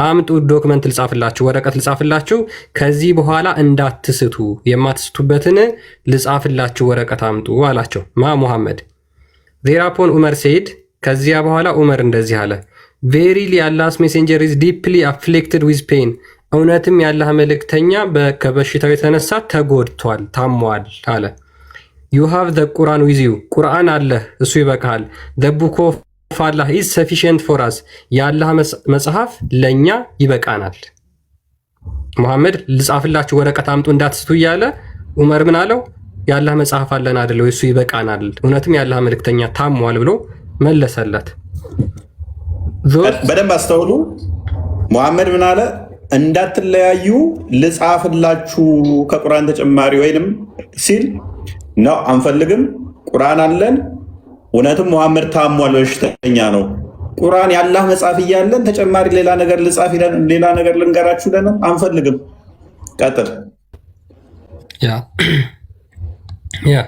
አምጡ ዶክመንት ልጻፍላችሁ፣ ወረቀት ልጻፍላችሁ፣ ከዚህ በኋላ እንዳትስቱ፣ የማትስቱበትን ልጻፍላችሁ ወረቀት አምጡ አላቸው። ማ ሙሐመድ ዜራፖን ዑመር ሰይድ ከዚያ በኋላ ዑመር እንደዚህ አለ ቬሪሊ አላህስ ሜሴንጀር ኢዝ ዲፕሊ አፍሊክትድ ዊዝ ፔን እውነትም የአላህ መልእክተኛ ከበሽታው የተነሳ ተጎድቷል፣ ታሟል አለ። ዩ ሃቭ ዘ ቁርአን ዊዝ ዩ ቁርአን አለህ እሱ ይበቃሃል። ዘ ቡክ ኦፍ አላህ ኢዝ ሰፊሽንት ፎር አስ የአላህ መጽሐፍ ለእኛ ይበቃናል። ሙሐመድ ልጻፍላችሁ ወረቀት አምጡ እንዳትስቱ እያለ ዑመር ምን አለው? የአላህ መጽሐፍ አለን አይደል? እሱ ይበቃናል፣ እውነትም የአላህ መልእክተኛ ታሟል ብሎ መለሰለት። በደንብ አስተውሉ። ሙሐመድ ምን አለ? እንዳትለያዩ ልጻፍላችሁ ከቁርአን ተጨማሪ ወይንም ሲል ነው አንፈልግም፣ ቁርአን አለን፣ እውነትም ሙሐመድ ታሟል፣ በሽተኛ ነው። ቁርአን የአላህ መጽሐፍ እያለን ተጨማሪ ሌላ ነገር ልጻፍ ይለን ሌላ ነገር ልንገራችሁ ለን አንፈልግም። ቀጥል። ያ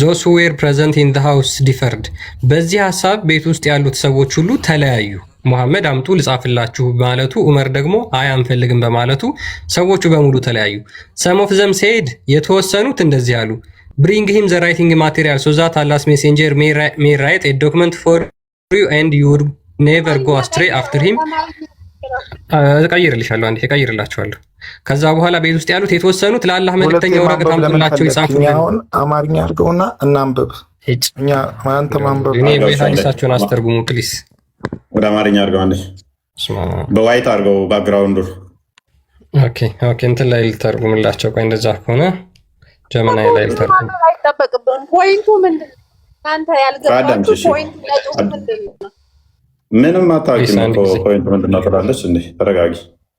ዞስ ሁ ዌር ፕሬዘንት ኢን ዘ ሃውስ ዲፈርድ በዚህ ሀሳብ ቤት ውስጥ ያሉት ሰዎች ሁሉ ተለያዩ። ሙሐመድ አምጡ ልጻፍላችሁ ማለቱ፣ ዑመር ደግሞ አይ አንፈልግም በማለቱ ሰዎቹ በሙሉ ተለያዩ። ሰም ኦፍ ዘም ሴድ የተወሰኑት እንደዚህ አሉ ብሪንግ ሂም ዘ ራይቲንግ ማቴሪያል ሶ ዛት አላህስ ሜሴንጀር ሜይ ራይት ኤ ዶክመንት ፎር ዩ ኤንድ ዩ ውድ ኔቨር ጎ አስትሬ አፍተር ሂም። እቀይርልሻለሁ፣ አንዴ እቀይርላችኋለሁ። ከዛ በኋላ ቤት ውስጥ ያሉት የተወሰኑት ለአላህ መልእክተኛ ወረቀት አምጡላቸው ይጻፉልን። አማርኛ አድርገውና እናንብብ። እኛ አንተ ማንበብ እኔ በሐዲሳቸውን አስተርጉሙ ፕሊስ። ወደ አማርኛ አድርገው አንዴ በዋይት አድርገው ባክግራውንዱ። ኦኬ እንትን ላይ ልተርጉምላቸው። ቆይ እንደዛ ከሆነ ጀመናይ ላይ ልተርጉም። አይጠበቅብን። ፖይንቱ ምንድን ነው? አንተ ያልገባችሁ ፖይንቱ ምንድን ነው? ምንም አታውቂም እኮ ፖይንቱ ምንድን ነው ትላለች እንዴ? ተረጋጊ።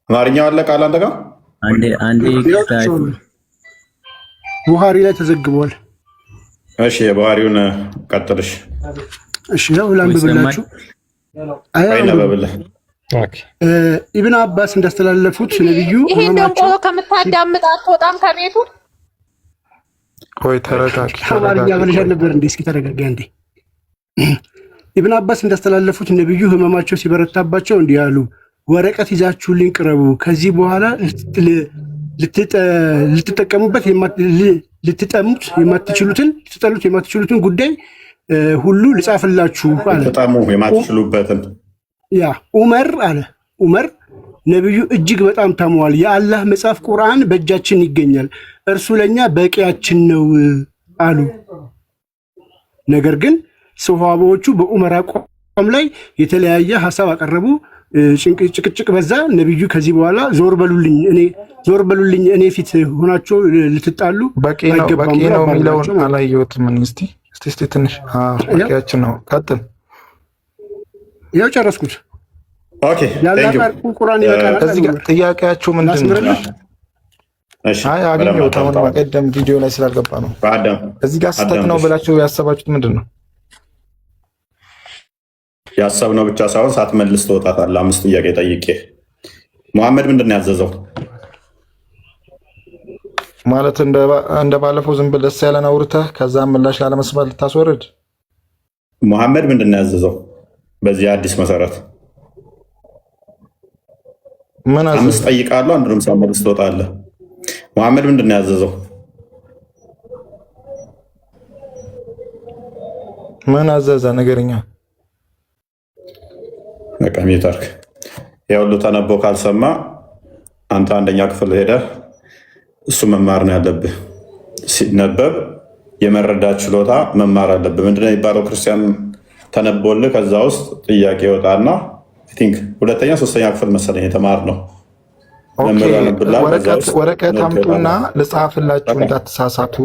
አማርኛው አለ ቃል አንተ ጋር አንዴ ቡሃሪ ላይ ተዘግቧል። እሺ የቡሃሪውን ቀጥልሽ። እሺ ነው ላንብብላችሁ። ኢብን አባስ እንዳስተላለፉት ነብዩ ይሄን ደግሞ ከምታዳምጥ አትወጣም ከቤቱ። ቆይ ተረጋጊ። አማርኛ ብለሽ ነበር እንዴ? እስኪ ተረጋጊ አንዴ። ኢብን አባስ እንዳስተላለፉት ነብዩ ህመማቸው ሲበረታባቸው እንዲህ አሉ፣ ወረቀት ይዛችሁልኝ ቅረቡ፣ ከዚህ በኋላ ልትጠቀሙበት ልትጠሉት የማትችሉትን ጉዳይ ሁሉ ልጻፍላችሁ አለ። በጣም የማትችሉበትን ያ ዑመር ነብዩ እጅግ በጣም ታሟል፣ የአላህ መጽሐፍ ቁርአን በእጃችን ይገኛል፣ እርሱ ለኛ በቂያችን ነው አሉ። ነገር ግን ሰሃባዎቹ በዑመር አቋም ላይ የተለያየ ሐሳብ አቀረቡ። ጭቅጭቅ በዛ። ነብዩ ከዚህ በኋላ ዞር በሉልኝ እኔ ፊት ሆናችሁ ልትጣሉ በቂ ነው የሚለውን አላየሁትም። እስቲ ትንሽ በቂያችን ነው። ቀጥል። ያው ጨረስኩት። ኦኬ ቁርአን ይበቃል። እዚህ ጋር ጥያቄያችሁ ምንድን ነው? አይ አገኘሁት። አሁን ቀደም ቪዲዮ ላይ ስላልገባ ነው። እዚህ ጋር ስህተት ነው ብላችሁ ያሰባችሁት ምንድን ነው? ያሰብነው ብቻ ሳይሆን ሳትመልስ ትወጣታለህ። 5 ጥያቄ ጠይቄ ሙሐመድ ምንድን ነው ያዘዘው? ማለት እንደ ባለፈው ዝም ብለህ ደስ ያለን አውርተህ ከዛ ምላሽ ላለመስማት ልታስወርድ። ሙሐመድ ምንድን ነው ያዘዘው? በዚህ አዲስ መሰረት ምን አዘዘ? 5 ጠይቃለሁ፣ አንዱንም ሳትመልስ ትወጣለህ። ሙሐመድ ምንድን ነው ያዘዘው? ምን አዘዘ? ነገርኛ በቃ ሚታርክ ያውሉ ተነቦ ካልሰማ አንተ አንደኛ ክፍል ሄደህ እሱ መማር ነው ያለብህ። ሲነበብ የመረዳት ችሎታ መማር አለብህ። ምንድነው የሚባለው? ክርስቲያን ተነቦልህ ከዛ ውስጥ ጥያቄ ይወጣና ቲንክ ሁለተኛ ሶስተኛ ክፍል መሰለኝ የተማርነው ወረቀት አምጡና ልጻፍላችሁ እንዳትሳሳቱ።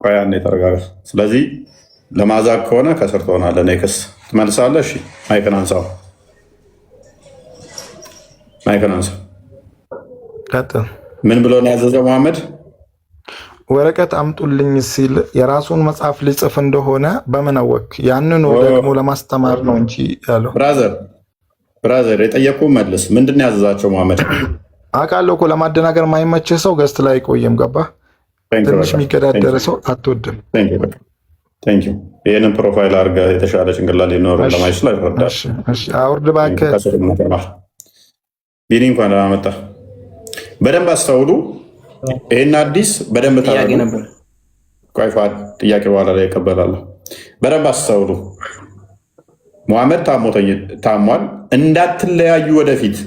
ያኔ ተረጋጋ። ስለዚህ ለማዛግ ከሆነ ከስር ትሆናለህ። ኔክስ ትመልሳለህ። እሺ ማይክን አንሳው፣ ማይክን አንሳው። ምን ብሎ ነው ያዘዘው መሐመድ? ወረቀት አምጡልኝ ሲል የራሱን መጽሐፍ ሊጽፍ እንደሆነ በምን አወቅ? ያንኑ ደግሞ ለማስተማር ነው እንጂ ያለው። ብራዘር የጠየቁ መልስ። ምንድን ነው ያዘዛቸው መሐመድ? አውቃለሁ እኮ ለማደናገር የማይመችህ ሰው ገስት ላይ አይቆይም። ገባ? ትንሽ የሚገዳደር ሰው አትወድም። ይህንን ፕሮፋይል አድርገህ የተሻለ ጭንቅላት ሊኖር ለማይችል አይፈርዳል። አውርድ እባክህ። ቢኒ እንኳን ደህና መጣህ። በደንብ አስተውሉ። ይህን አዲስ በደንብ ጥያቄ በኋላ ላይ ይቀበላለሁ። በደንብ አስተውሉ። ሙሐመድ ታሟል፣ እንዳትለያዩ ወደፊት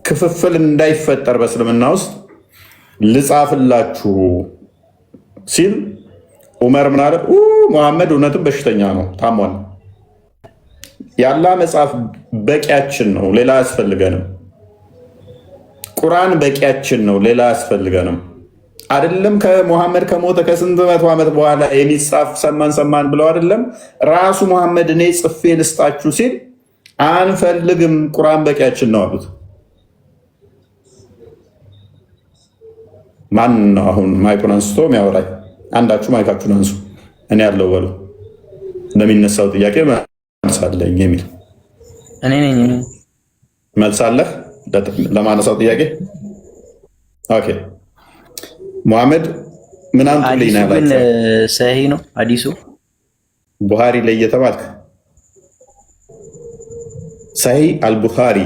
ክፍፍል እንዳይፈጠር በእስልምና ውስጥ ልጻፍላችሁ ሲል ዑመር ምን አለ? ሙሐመድ እውነትም በሽተኛ ነው፣ ታሟል። የአላህ መጽሐፍ በቂያችን ነው፣ ሌላ አያስፈልገንም። ቁርአን በቂያችን ነው፣ ሌላ አያስፈልገንም። አይደለም ከሙሐመድ ከሞተ ከስንት መቶ ዓመት በኋላ የሚጻፍ ሰማን ብለው አይደለም ራሱ ሙሐመድ እኔ ጽፌ ልስጣችሁ ሲል አንፈልግም፣ ቁርአን በቂያችን ነው አሉት። ማን ነው አሁን ማይኩን አንስቶ የሚያወራኝ? አንዳችሁ ማይካችሁን አንሱ፣ እኔ ያለው በሉ። ለሚነሳው ጥያቄ መልሳለኝ የሚል እኔ ነኝ። መልሳለህ ለማነሳው ጥያቄ? ኦኬ ሙሐመድ ምን አንቱልኝ ነው ያላችሁ? ሰሂህ ነው ሐዲሱ ቡኻሪ ላይ እየተባልክ ሰሂህ አልቡኻሪ፣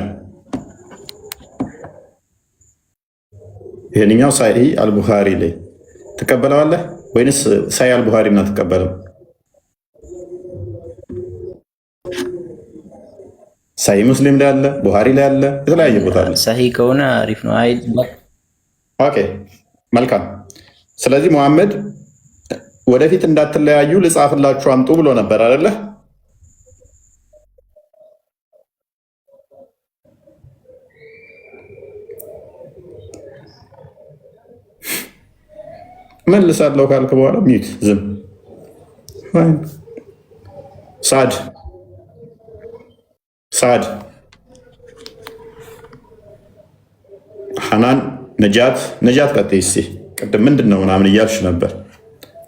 ይሄንኛው ሰሂህ አልቡኻሪ ላይ ትቀበለዋለህ ወይንስ ሰሂህ አልቡኻሪ እና ትቀበለው? ሰሂህ ሙስሊም ላይ አለ፣ ቡኻሪ ላይ አለ፣ የተለያየ ቦታ አለ። ሰሂህ ከሆነ አሪፍ ነው። አይ ኦኬ መልካም። ስለዚህ ሙሐመድ ወደፊት እንዳትለያዩ ልጻፍላችሁ አምጡ ብሎ ነበር አይደለ? መልሳለሁ ካልክ በኋላ ሚዩት ዝም። ሳድ ሐናን ነጃት ቀጥይ እስኪ። ቅድም ምንድን ነው ምናምን እያልሽ ነበር።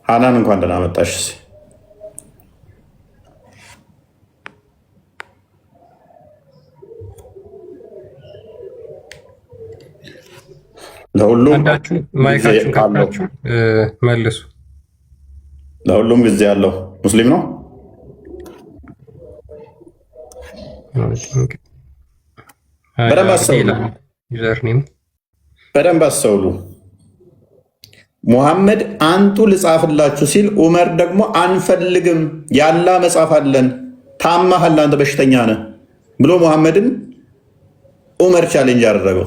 ሐናን እንኳን ደህና መጣሽ። እስኪ ለሁሉም መልሱ። ለሁሉም ጊዜ ያለው ሙስሊም ነው። በደንብ አስተውሉ። ሙሐመድ አንቱ ልጻፍላችሁ ሲል ዑመር ደግሞ አንፈልግም፣ ያላ መጽሐፍ አለን፣ ታማሃል፣ አንተ በሽተኛ ነህ ብሎ ሙሐመድን ዑመር ቻሌንጅ አደረገው።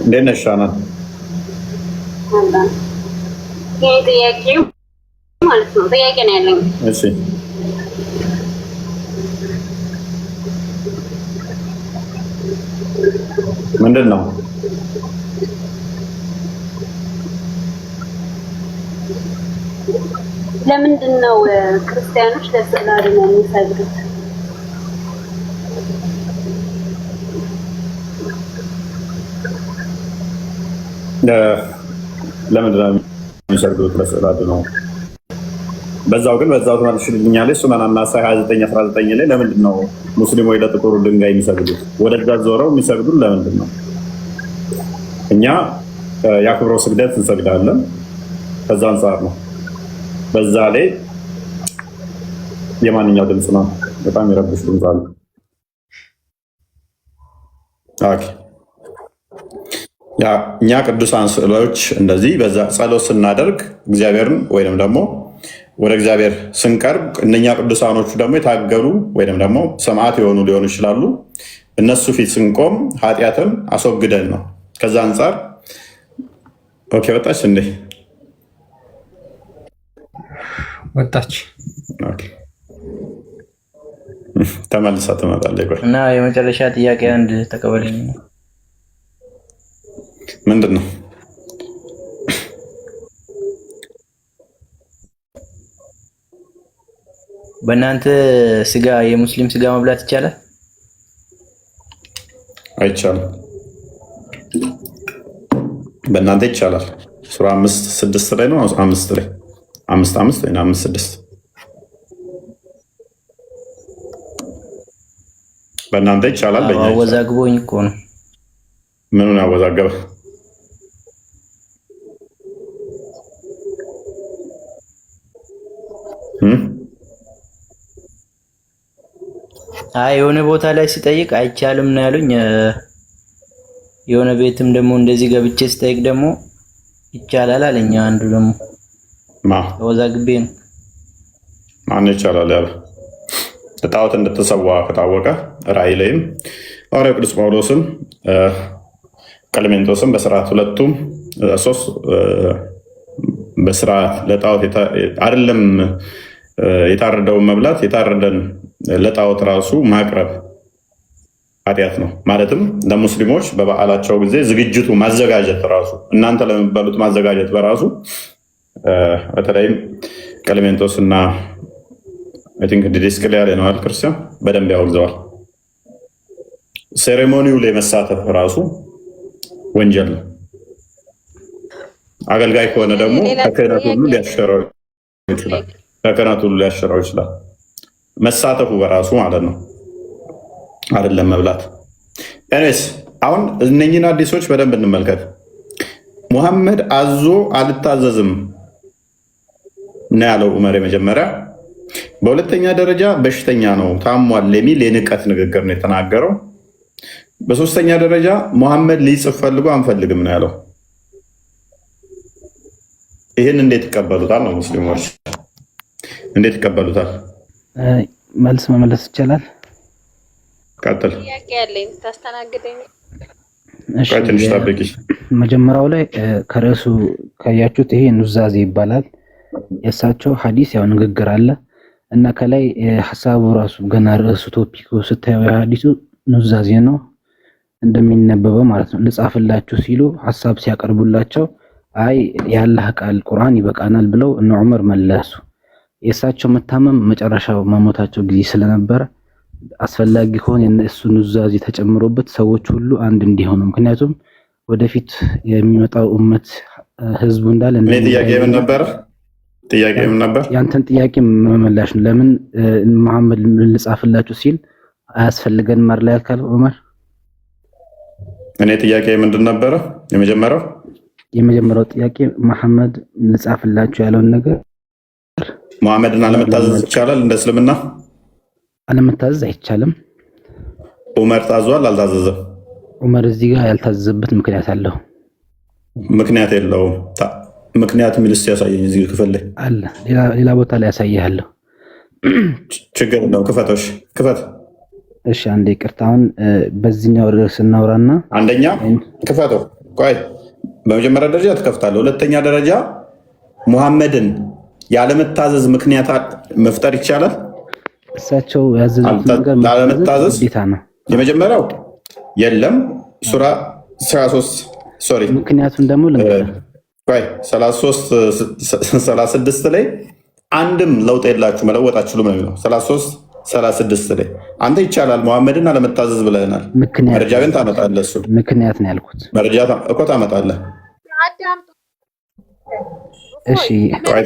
እንዴት ነሽ ሻናን? ጥያቄ ማለት ነው። ጥያቄ ነው ያለኝ። እሺ ምንድን ነው? ለምንድን ነው ክርስቲያኖች ለስዕል አድኖ የሚሰግዱት? ለምንድን ነው የሚሰግዱት ለስዕል አድኖ? በዛው ትመልሽልኛለሽ። ሱነን ናሳ 29:19 ላይ ለምንድን ነው ሙስሊሞች ለጥቁሩ ድንጋይ የሚሰግዱት? ወደዛ ዞረው የሚሰግዱት ለምንድን ነው? እኛ የአክብሮት ስግደት እንሰግዳለን። ከዛ አንጻር ነው። በዛ ላይ የማንኛው ድምፅ ነው? በጣም የረብሽ ድምፅ አለ። እኛ ቅዱሳን ስዕሎች እንደዚህ በዛ ጸሎት ስናደርግ እግዚአብሔርን ወይንም ደግሞ ወደ እግዚአብሔር ስንቀርብ እነኛ ቅዱሳኖቹ ደግሞ የታገሉ ወይም ደግሞ ሰማዕት የሆኑ ሊሆኑ ይችላሉ። እነሱ ፊት ስንቆም ኃጢአትን አስወግደን ነው። ከዛ አንጻር ኦኬ ወጣች እንዴ? ወጣች። ኦኬ ተመልሳ ትመጣለች። ቆይ እና የመጨረሻ ጥያቄ አንድ ተቀበለኝ። ምንድን ነው? በእናንተ ስጋ የሙስሊም ስጋ መብላት ይቻላል? አይቻልም። በእናንተ ይቻላል። ሱራ 5:6 ላይ ነው 5 ላይ 5:5 ወይ 5:6 በእናንተ ይቻላል። በእኛ አወዛግቦኝ እኮ ነው። ምኑን ያወዛገበ? አይ የሆነ ቦታ ላይ ሲጠይቅ አይቻልም ነው ያሉኝ። የሆነ ቤትም ደግሞ እንደዚህ ገብቼ ስጠይቅ ደግሞ ይቻላል አለኝ። አንዱ ደግሞ አወዛግቤ ነው። ማን ይቻላል ያለ? ጣዖት እንድትሰዋ ከታወቀ ራእይ ላይም ሐዋርያው ቅዱስ ጳውሎስም ቀለሜንጦስም በስርዓት ሁለቱም ሶስት በስርዓት ለጣዖት አይደለም የታረደውን መብላት የታረደን ለጣዖት ራሱ ማቅረብ ኃጢአት ነው። ማለትም ለሙስሊሞች በበዓላቸው ጊዜ ዝግጅቱ ማዘጋጀት ራሱ እናንተ ለሚባሉት ማዘጋጀት በራሱ በተለይም ቀለሜንጦስ እና ዲድስቅልያ ላይ ነው ክርስቲያን በደንብ ያወግዘዋል። ሴሬሞኒው ላይ መሳተፍ ራሱ ወንጀል ነው። አገልጋይ ከሆነ ደግሞ ከክህነት ሁሉ ሊያሸራው ይችላል። መሳተፉ በራሱ ማለት ነው፣ አይደለም መብላት። ኤኒዌይስ አሁን እነኝን አዲሶች በደንብ እንመልከት። ሙሐመድ አዞ አልታዘዝም ነው ያለው ዑመር የመጀመሪያ። በሁለተኛ ደረጃ በሽተኛ ነው ታሟል የሚል የንቀት ንግግር ነው የተናገረው። በሶስተኛ ደረጃ ሙሐመድ ሊጽፍ ፈልጎ አንፈልግም ነው ያለው። ይህን እንዴት ይቀበሉታል ነው ሙስሊሞች? እንዴት ይቀበሉታል? መልስ መመለስ ይቻላል? ቀጥል። ጥያቄ ያለኝ ታስተናግደኝ? እሺ ትንሽ ጠብቂ። መጀመሪያው ላይ ከርዕሱ ካያችሁት ይሄ ኑዛዜ ይባላል። የእሳቸው ሐዲስ ያው ንግግር አለ እና ከላይ ሐሳቡ ራሱ ገና ርዕሱ ቶፒኩ ስታዩ የሐዲሱ ኑዛዜ ነው እንደሚነበበው ማለት ነው። ልጻፍላችሁ ሲሉ ሐሳብ ሲያቀርቡላቸው አይ የአላህ ቃል ቁርአን ይበቃናል ብለው እነ ዑመር መለሱ። የእሳቸው መታመም መጨረሻው መሞታቸው ጊዜ ስለነበረ አስፈላጊ ከሆነ የእሱ ኑዛዜ ተጨምሮበት ሰዎች ሁሉ አንድ እንዲሆኑ፣ ምክንያቱም ወደፊት የሚመጣው ኡመት ህዝቡ እንዳለ ጥያቄ ምን ነበር? ጥያቄ ምን ነበር? ያንተን ጥያቄ መመላሽ ነው። ለምን መሐመድ ልጻፍላችሁ ሲል አያስፈልገንም ማር ላይ ያልካል ዑመር? እኔ ጥያቄ ምንድን ነበረ? የመጀመሪያው ጥያቄ መሐመድ ልጻፍላችሁ ያለውን ነገር መሐመድን አለመታዘዝ ይቻላል? እንደ እስልምና አለመታዘዝ አይቻልም። ዑመር ታዟል አልታዘዘም? ዑመር እዚህ ጋር ያልታዘዘበት ምክንያት አለው። ምክንያት የለውም። ምክንያት የሚልስ ያሳየኝ እዚህ ክፍል ላይ አለ። ሌላ ቦታ ላይ ያሳያለሁ። ችግር ነው። ክፈቶሽ ክፈት። እሺ አንዴ ይቅርታ። አሁን በዚህኛው ርዕስ እናውራና አንደኛ ክፈቶ ቆይ፣ በመጀመሪያ ደረጃ ትከፍታለህ። ሁለተኛ ደረጃ ሙሐመድን ያለመታዘዝ ምክንያት መፍጠር ይቻላል? እሳቸው ያዘዙት ነገር ላለመታዘዝ ግዴታ ነው። የመጀመሪያው የለም ሱራ 33 ሶሪ፣ ምክንያቱም ደግሞ ቆይ 33:36 ላይ አንድም ለውጥ የላችሁ መለወጥ አትችሉም ነው የሚለው። 33:36 ላይ አንተ ይቻላል ሙሐመድን አለመታዘዝ ብለናል። መረጃ ግን ታመጣለህ። እሱ ምክንያት ነው ያልኩት። መረጃ እኮ ታመጣለህ። እሺ ቆይ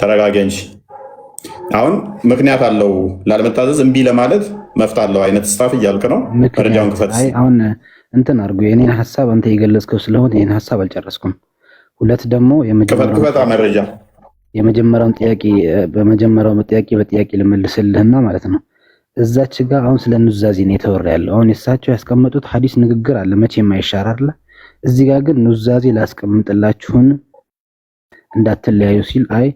ተረጋጊ እንጂ አሁን ምክንያት አለው ላለመታዘዝ እምቢ ለማለት መፍት አለው አይነት ስታፍ እያልክ ነው። መረጃውን ክፈት። አሁን እንትን አድርጎ የኔን ሐሳብ አንተ የገለጽከው ስለሆነ ይሄን ሐሳብ አልጨረስኩም። ሁለት ደግሞ የመጀመሪያውን ጥያቄ በጥያቄ ልመልስልህና ማለት ነው። እዛች ጋር አሁን ስለ ኑዛዜ ነው የተወራ ያለው። አሁን የእሳቸው ያስቀመጡት ሐዲስ ንግግር አለ መቼም አይሻር አይደለ? እዚህ ጋር ግን ኑዛዜ ላስቀምጥላችሁን እንዳትለያዩ ሲል አይ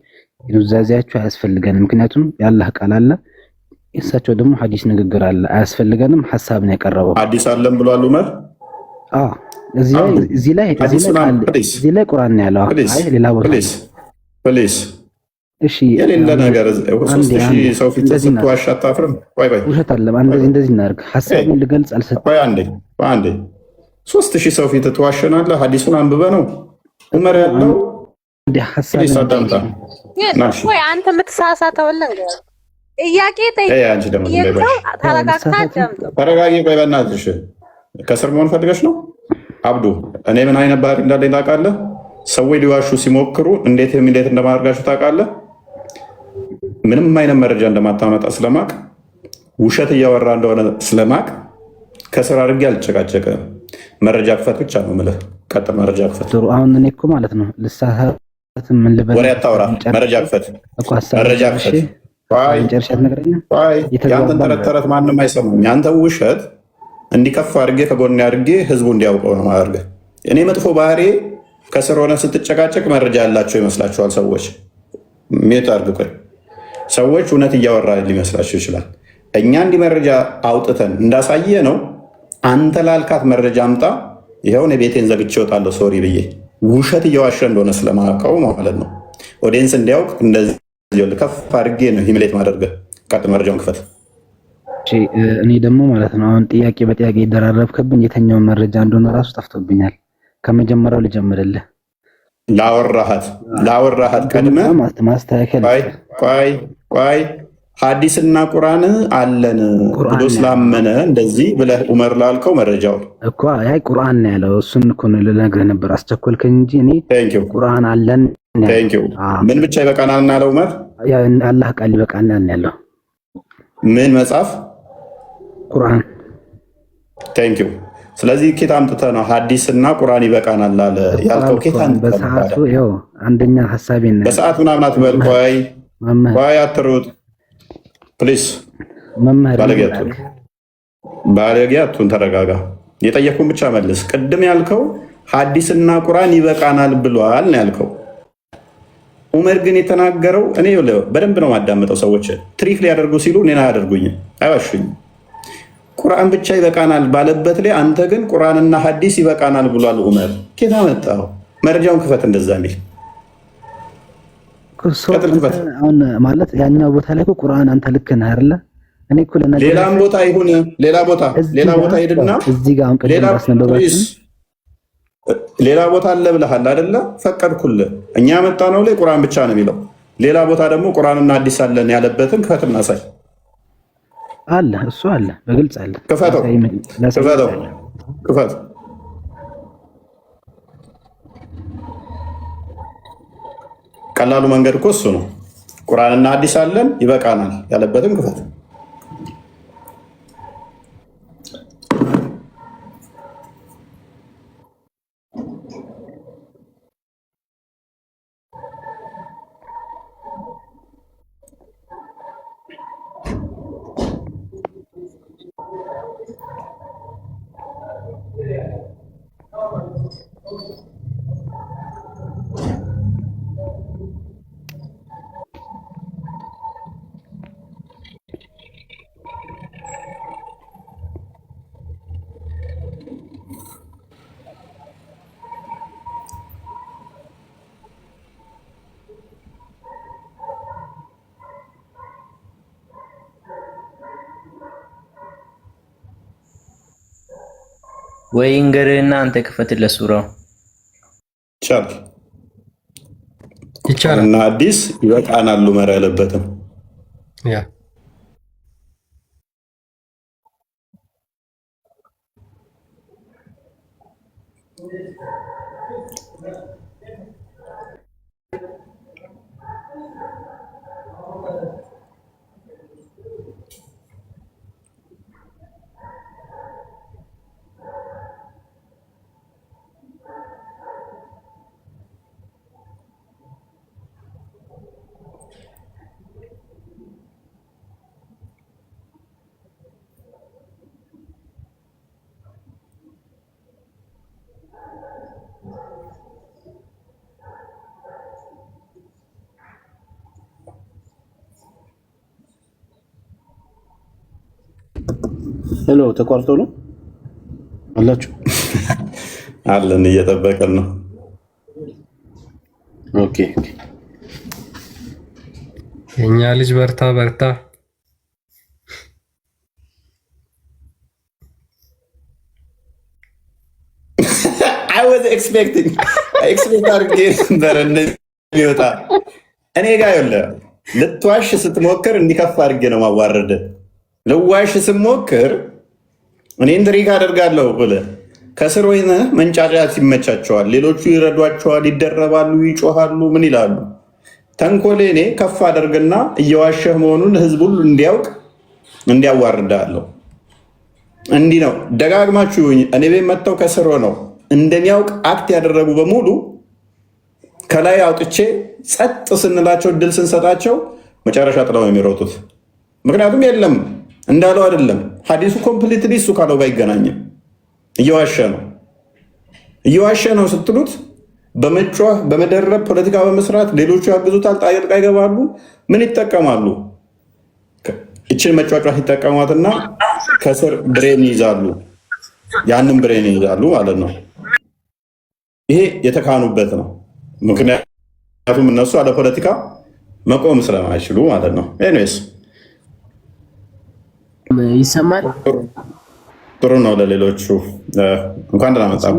ኑዛዜያችሁ አያስፈልገንም፣ ምክንያቱም የአላህ ቃል አለ፣ የእሳቸው ደግሞ ሐዲስ ንግግር አለ፣ አያስፈልገንም ሐሳብ ነው ያቀረበው። ሐዲስ አለም ብሏል ዑመር። እዚህ ላይ ቁርአን ነው ያለው። አይ ሌላ ቦታ ፕሊዝ እሺ የሌለ ነገር 3000 ሰው ፊት ስትዋሽ አታፍርም? ውሸት አለ። እንደዚህ እናድርግ። ሐሳቡን ልገልጽ አልሰጠም። አንዴ 3000 ሰው ፊት ትዋሸናለህ? ሐዲሱን አንብበ ነው ዑመር ያለው እንደ ሐሳብ ወይ አንተ የምትሳሳተው ጥያቄ ተረጋጊ። ቆይ በእናትሽ ከስር መሆን ፈልገሽ ነው? አብዱ እኔ ምን አይነት ባህሪ እንዳለኝ ታውቃለህ? ሰዎች ሊዋሹ ሲሞክሩ እንዴት እንደማደርጋችሁ ታውቃለህ? ምንም አይነት መረጃ እንደማታመጣ ስለማቅ፣ ውሸት እያወራ እንደሆነ ስለማቅ ከስር አድርጌ አልጨቃጨቅም። መረጃ ክፈት ብቻ ነው የምልህ። ቀጥል፣ መረጃ ክፈት። አሁን እኔ እኮ ማለት ነው ልሳሳት ምን ልበል? ወሬ አታውራ። መረጃ ክፈት፣ መረጃ ክፈት። ያንተን ተረት ተረት ማንም አይሰማም። ያንተን ውሸት እንዲከፍ አድርጌ ከጎን አድርጌ ህዝቡ እንዲያውቀው ነው ማድረግ። እኔ መጥፎ ባህሪ ከስር ሆነ ስትጨቃጨቅ መረጃ ያላቸው ይመስላችኋል ሰዎች። ሜት አድርግ። ቆይ ሰዎች እውነት እያወራ ሊመስላቸው ይችላል። እኛ እንዲህ መረጃ አውጥተን እንዳሳየ ነው። አንተ ላልካት መረጃ አምጣ፣ ይኸውን የቤቴን ዘግቼ እወጣለሁ ሶሪ ብዬ ውሸት እየዋሸ እንደሆነ ስለማውቀው ማለት ነው። ኦዲየንስ እንዲያውቅ እንደዚህ ከፍ አድርጌ ነው ሂምሌት ማደርገ። ቀጥል፣ መረጃውን ክፈት። እኔ ደግሞ ማለት ነው አሁን ጥያቄ በጥያቄ ይደራረብክብኝ። የተኛውን መረጃ እንደሆነ ራሱ ጠፍቶብኛል። ከመጀመሪያው ልጀምርልህ። ላወራሃት ቀድመ ማስተካከል። ቆይ ሐዲስና ቁርአን አለን ብሎ ስላመነ እንደዚህ ብለህ ዑመር ላልከው መረጃው እኮ አይ ቁርአን ነው ያለው። እሱን እኮ ነው ልነግርህ ነበር፣ አስቸኮልከኝ እንጂ እኔ ቁርአን አለን። ምን ብቻ ይበቃናል እና ያለው ዑመር አላህ ቃል ይበቃናል ነው ያለው። ምን መጽሐፍ? ቁርአን። ቴንኪው። ስለዚህ ኬት አምጥተህ ነው ሐዲስና ቁርአን ይበቃናል አለ ያልከው? ኬት አምጥተህ በሰዓቱ ይኸው አንደኛ ሐሳቤን በሰዓቱ ምናምን አትበል። ቆይ አትሩጥ ፕሊስ። ባለጌ አትሁን፣ ተረጋጋ። የጠየኩን ብቻ መልስ። ቅድም ያልከው ሐዲስና ቁርአን ይበቃናል ብሏል ነው ያልከው። ዑመር ግን የተናገረው እኔ በደንብ ነው ማዳመጠው። ሰዎች ትሪክ ሊያደርጉ ሲሉ እኔን አያደርጉኝም፣ አይዋሹኝም። ቁርአን ብቻ ይበቃናል ባለበት ላይ አንተ ግን ቁርአንና ሐዲስ ይበቃናል ብሏል ዑመር። ኬታ መጣው? መረጃውን ክፈት። እንደዛ ሚል አሁን ማለት ያኛው ቦታ ላይ ቁርአን አንተ ልክ ነህ አይደለ? እኔ እኮ ሌላም ቦታ ይሁን ሌላ ቦታ ሄድና እዚህ ጋር አሁን ቅድም አስነበባችሁ ሌላ ቦታ አለ ብለሃል አይደለ? ፈቀድኩልህ። እኛ መጣ ነው ላይ ቁርአን ብቻ ነው የሚለው። ሌላ ቦታ ደግሞ ቁርአንና ሐዲስ አለን ያለበትን ክፈትና ሳይ አለ። እሱ አለ፣ በግልጽ አለ። ክፈተው። ቀላሉ መንገድ እኮ እሱ ነው። ቁርአንና ሐዲስ አለን ይበቃናል ያለበትን ክፈት። ወይ እንገርህና አንተ ክፈትለት ሱራው ይቻላል እና ሐዲስ ይበቃናል ዑመር ያለበትም ያ ሄሎ ተቋርጦ ነው አላችሁ? አለን እየጠበቀን ነው። ኦኬ የኛ ልጅ በርታ በርታ። I was expecting አድርጌ ነበር እንደሚወጣ። እኔ ጋር ይኸውልህ ልትዋሽ ስትሞክር እንዲከፍ አድርጌ ነው ማዋረድ። ልዋሽ ስሞክር እኔን ትሪክ አደርጋለሁ ብለህ ከስር ወይነ መንጫጫት ይመቻቸዋል። ሌሎቹ ይረዷቸዋል፣ ይደረባሉ፣ ይጮሃሉ፣ ምን ይላሉ። ተንኮሌ እኔ ከፍ አደርግና እየዋሸህ መሆኑን ህዝብ ሁሉ እንዲያውቅ እንዲያዋርዳለሁ። እንዲህ ነው ደጋግማችሁ እኔ ቤት መጥተው ከስር ነው እንደሚያውቅ አክት ያደረጉ በሙሉ ከላይ አውጥቼ ጸጥ ስንላቸው ድል ስንሰጣቸው መጨረሻ ጥለው የሚሮጡት። ምክንያቱም የለም እንዳለው አይደለም ሐዲሱ ኮምፕሊትሊ እሱ ካለው ባይገናኝም እየዋሸ ነው ስትሉት በመጫህ በመደረብ ፖለቲካ በመስራት ሌሎቹ ያግዙታል፣ ጣልቃ ይገባሉ። ምን ይጠቀማሉ? እችን መጫጫህ ይጠቀሟትና ከስር ብሬን ይይዛሉ። ያንን ብሬን ይይዛሉ ማለት ነው። ይሄ የተካኑበት ነው። ምክንያቱም እነሱ አለ ፖለቲካ መቆም ስለማይችሉ ማለት ነው። ኤኒዌይስ ይሰማል። ጥሩ ነው። ለሌሎቹ እንኳን ደህና መጣሁ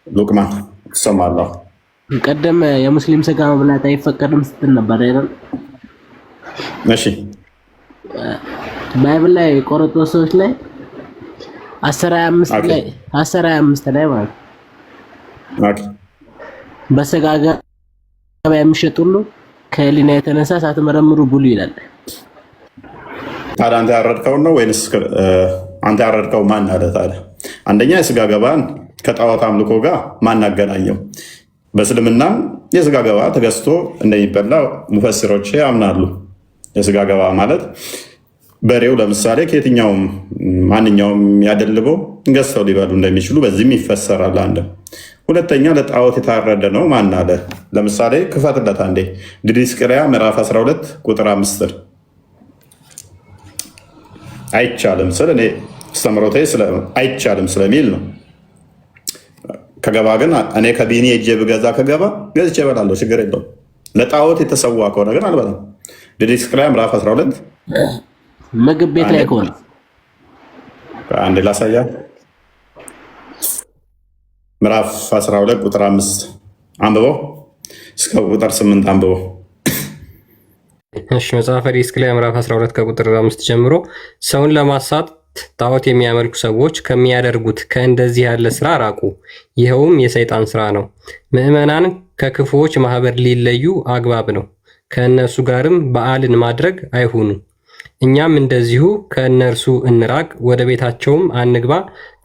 ሉቅማን። እሰማለሁ። ቀደም የሙስሊም ስጋ መብላት አይፈቀድም ስትል ነበር አይደል? እሺ። ባይብል ላይ ቆሮንቶሶች ላይ 10:25 ላይ ማለት በስጋ ገበያ የሚሸጥ ሁሉ ከህሊና የተነሳ ሳትመረምሩ ብሉ ይላል። ታዲያ አንተ ያረድከው ነው ወይንስ አንተ ያረድከው ማን አለ ታዲያ? አንደኛ የስጋ ገባን ከጣዖት አምልኮ ጋር ማን አገናኘው? በእስልምና የስጋ ገባ ተገዝቶ እንደሚበላ ሙፈሲሮች ያምናሉ። የስጋ ገባ ማለት በሬው ለምሳሌ ከየትኛውም ማንኛውም ያደልበው ገዝተው ሊበሉ እንደሚችሉ በዚህም ይፈሰራል። አንድ ሁለተኛ ለጣዖት የታረደ ነው ማን አለ? ለምሳሌ ክፈትለት አንዴ ዲድስቅልያ ምዕራፍ 12 ቁጥር 5 አይቻልም ስለ እኔ አስተምሮቴ አይቻልም ስለሚል ነው። ከገባ ግን እኔ ከቢኒ እጄ ብገዛ ከገባ ገዝቼ እበላለሁ፣ ችግር የለውም። ለጣዖት የተሰዋ ከሆነ ግን አልበላም። ዲድስቅልያ ምዕራፍ 12 ምግብ ቤት ላይ ከሆነ አንዴ ላሳያ። ምዕራፍ 12 ቁጥር 5 አንብበው እስከ ቁጥር 8 አንብበው። እሺ መጽሐፈ ዲድስቅልያ ምዕራፍ 12 ከቁጥር 5 ጀምሮ ሰውን ለማሳት ጣዖት የሚያመልኩ ሰዎች ከሚያደርጉት ከእንደዚህ ያለ ስራ ራቁ፣ ይኸውም የሰይጣን ስራ ነው። ምዕመናን ከክፉዎች ማህበር ሊለዩ አግባብ ነው፣ ከእነርሱ ጋርም በዓልን ማድረግ አይሁኑ። እኛም እንደዚሁ ከእነርሱ እንራቅ፣ ወደ ቤታቸውም አንግባ፣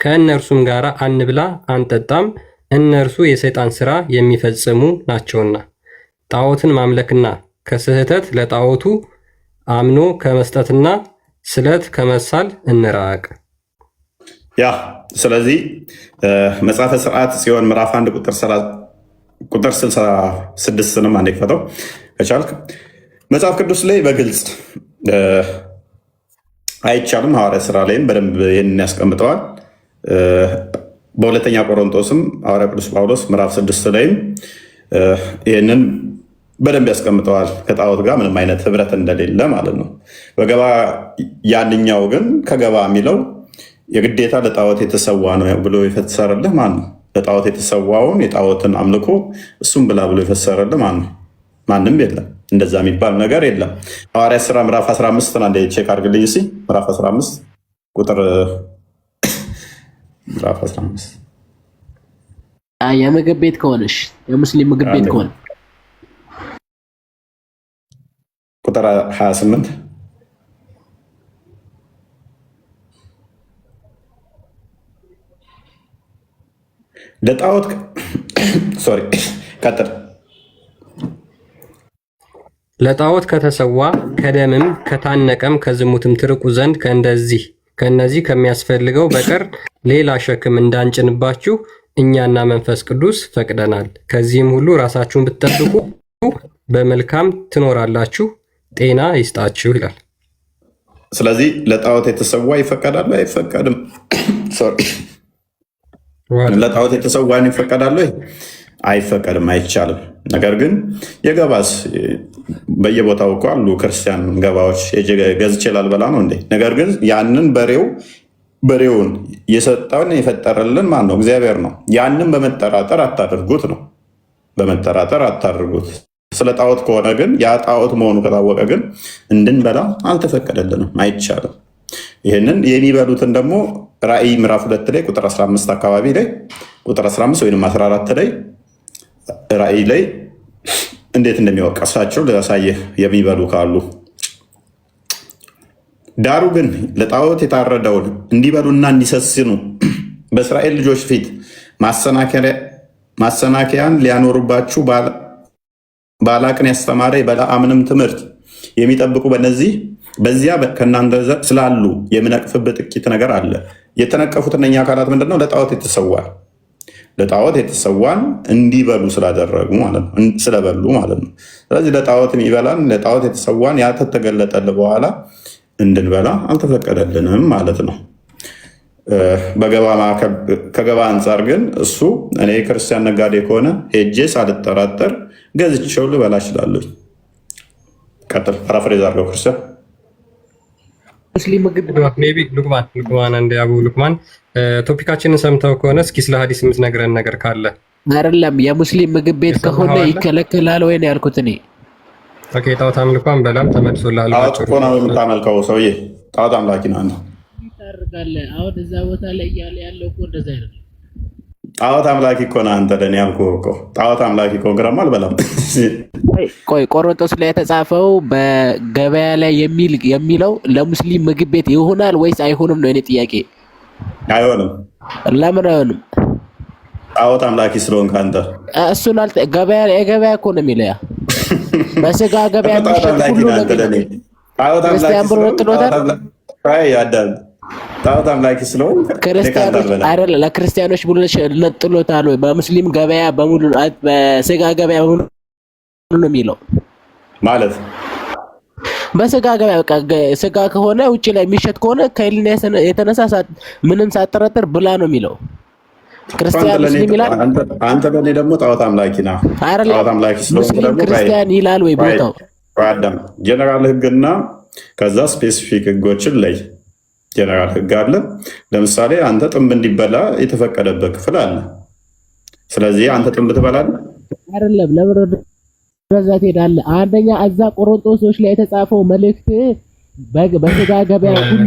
ከእነርሱም ጋር አንብላ አንጠጣም፣ እነርሱ የሰይጣን ስራ የሚፈጽሙ ናቸውና። ጣዖትን ማምለክና ከስህተት ለጣዖቱ አምኖ ከመስጠትና ስለት ከመሳል እንራቅ። ያ ስለዚህ መጽሐፈ ሥርዓት ጽዮን ምዕራፍ 1 ቁጥር 66ንም አንዴ ክፈተው ከቻልክ። መጽሐፍ ቅዱስ ላይ በግልጽ አይቻልም። ሐዋርያ ሥራ ላይም በደንብ ይህንን ያስቀምጠዋል። በሁለተኛ ቆሮንቶስም ሐዋርያ ቅዱስ ጳውሎስ ምዕራፍ 6 ላይም ይህንን በደንብ ያስቀምጠዋል። ከጣዖት ጋር ምንም አይነት ህብረት እንደሌለ ማለት ነው። በገባ ያንኛው ግን ከገባ የሚለው የግዴታ ለጣዖት የተሰዋ ነው ብሎ የፈሰረልህ ማን ነው? ለጣዖት የተሰዋውን የጣዖትን አምልኮ እሱም ብላ ብሎ የፈሰረልህ ማን ነው? ማንም የለም። እንደዛ የሚባል ነገር የለም። ሐዋርያ ሥራ ምዕራፍ 15 አንዴ ቼክ አድርግልኝ እስኪ። ምዕራፍ 15 ቁጥር ምዕራፍ 15 የምግብ ቤት ከሆነሽ የሙስሊም ምግብ ቤት ከሆነ ቁጥር 28 ለጣዖት ሶሪ ቀጥል። ለጣዖት ከተሰዋ ከደምም ከታነቀም ከዝሙትም ትርቁ ዘንድ ከእነዚህ ከሚያስፈልገው በቀር ሌላ ሸክም እንዳንጭንባችሁ እኛና መንፈስ ቅዱስ ፈቅደናል። ከዚህም ሁሉ ራሳችሁን ብትጠብቁ በመልካም ትኖራላችሁ፣ ጤና ይስጣችሁ ይላል። ስለዚህ ለጣዖት የተሰዋ ይፈቀዳል አይፈቀድም? ለጣዖት የተሰዋን ይፈቀዳል ወይ? አይፈቀድም፣ አይቻልም። ነገር ግን የገባስ በየቦታው እኮ አሉ ክርስቲያን ገባዎች። ገዝቼ ላልበላ ነው እንዴ? ነገር ግን ያንን በሬውን የሰጠውን የፈጠረልን ማን ነው? እግዚአብሔር ነው። ያንን በመጠራጠር አታድርጉት ነው። በመጠራጠር አታድርጉት። ስለ ጣዖት ከሆነ ግን ያ ጣዖት መሆኑ ከታወቀ ግን እንድንበላ አልተፈቀደልንም፣ አይቻልም። ይህንን የሚበሉትን ደግሞ ራእይ ምዕራፍ 2 ላይ ቁጥር 15 አካባቢ ላይ ቁጥር 15 ወይም 14 ላይ ራእይ ላይ እንዴት እንደሚወቀሳቸው ሊያሳየህ የሚበሉ ካሉ። ዳሩ ግን ለጣዖት የታረደውን እንዲበሉና እንዲሰስኑ በእስራኤል ልጆች ፊት ማሰናከያን ሊያኖሩባችሁ ባላቅን ያስተማረ የበለዓምንም ትምህርት የሚጠብቁ በዚያ ከእናንተ ስላሉ የምነቅፍበት ጥቂት ነገር አለ። የተነቀፉት እነኛ አካላት ምንድነው? ለጣዖት የተሰዋን እንዲበሉ ስላደረጉ ማለት ነው፣ ስለበሉ ማለት ነው። ስለዚህ ለጣዖት የሚበላን ለጣዖት የተሰዋን ያተተገለጠል በኋላ እንድንበላ አልተፈቀደልንም ማለት ነው። ከገባ አንጻር ግን እሱ እኔ ክርስቲያን ነጋዴ ከሆነ ሄጄ ሳልጠራጠር ገዝቼው ልበላ እችላለሁ። ቀጥል፣ ፓራፍሬዝ አድርገው ክርስቲያን ሉቅማን እንደ አቡ ሉቅማን ቶፒካችንን ሰምተው ከሆነ እስኪ ስለ ሀዲስ የምትነግረን ነገር ካለ። አይደለም የሙስሊም ምግብ ቤት ከሆነ ይከለከላል ወይ ነው ያልኩት እኔ። ኦኬ ጣዖት አምልኮን በላም ተመልሶልሃል። ጣዖት እኮ ነው የምታመልከው ሰውዬ፣ ጣዖት አምላኪ ነው አንተ። ታርጋለህ አሁን እዛ ቦታ ላይ እያለ ያለው እኮ እንደዛ አይደለም። ጣዖት አምላኪ እኮ ነው አንተ። ለኔ ያልኩህ እኮ ጣዖት አምላኪ እኮ ግራም አልበላም። ቆይ ቆሮንቶስ ላይ የተጻፈው በገበያ ላይ የሚለው ለሙስሊም ምግብ ቤት ይሆናል ወይስ አይሆንም ነው የኔ ጥያቄ። አይሆንም። ለምን አይሆንም? ጣዖት አምላኪ ስለሆንክ አንተ። እሱን ገበያ እኮ ነው የሚለው ያ በስጋ ገበያ ሁሉ ክርስቲያን ብሎ ጥሎታል። ጣዖት አምላኪ ስለሆንክ ክርስቲያኖች አይደለ ለክርስቲያኖች ብሎ ነጥሎታል ወይ? በሙስሊም ገበያ በሙሉ በስጋ ገበያ በሙሉ ነው የሚለው ማለት በስጋ ገበያ በቃ ስጋ ከሆነ ውጪ ላይ የሚሸጥ ከሆነ ከህሊና የተነሳ ምንም ሳትጠረጥር ብላ ነው የሚለው። ክርስቲያን ሙስሊም ይላል። አንተ በእኔ ደግሞ ጣዖት አምላኪ ነህ። ጣዖት አምላኪ ስለሆንክ ክርስቲያን ይላል ወይ ቦታው? አዳም ጀነራል ህግና ከዛ ስፔሲፊክ ህጎችን ላይ ጀነራል ህግ አለ። ለምሳሌ አንተ ጥንብ እንዲበላ የተፈቀደበት ክፍል አለ። ስለዚህ አንተ ጥንብ ትበላለህ አይደለም? ለምን በዛ ትሄዳለህ? አንደኛ እዛ ቆሮንቶሶች ላይ የተጻፈው መልእክት በስጋ ገበያ ሁሉ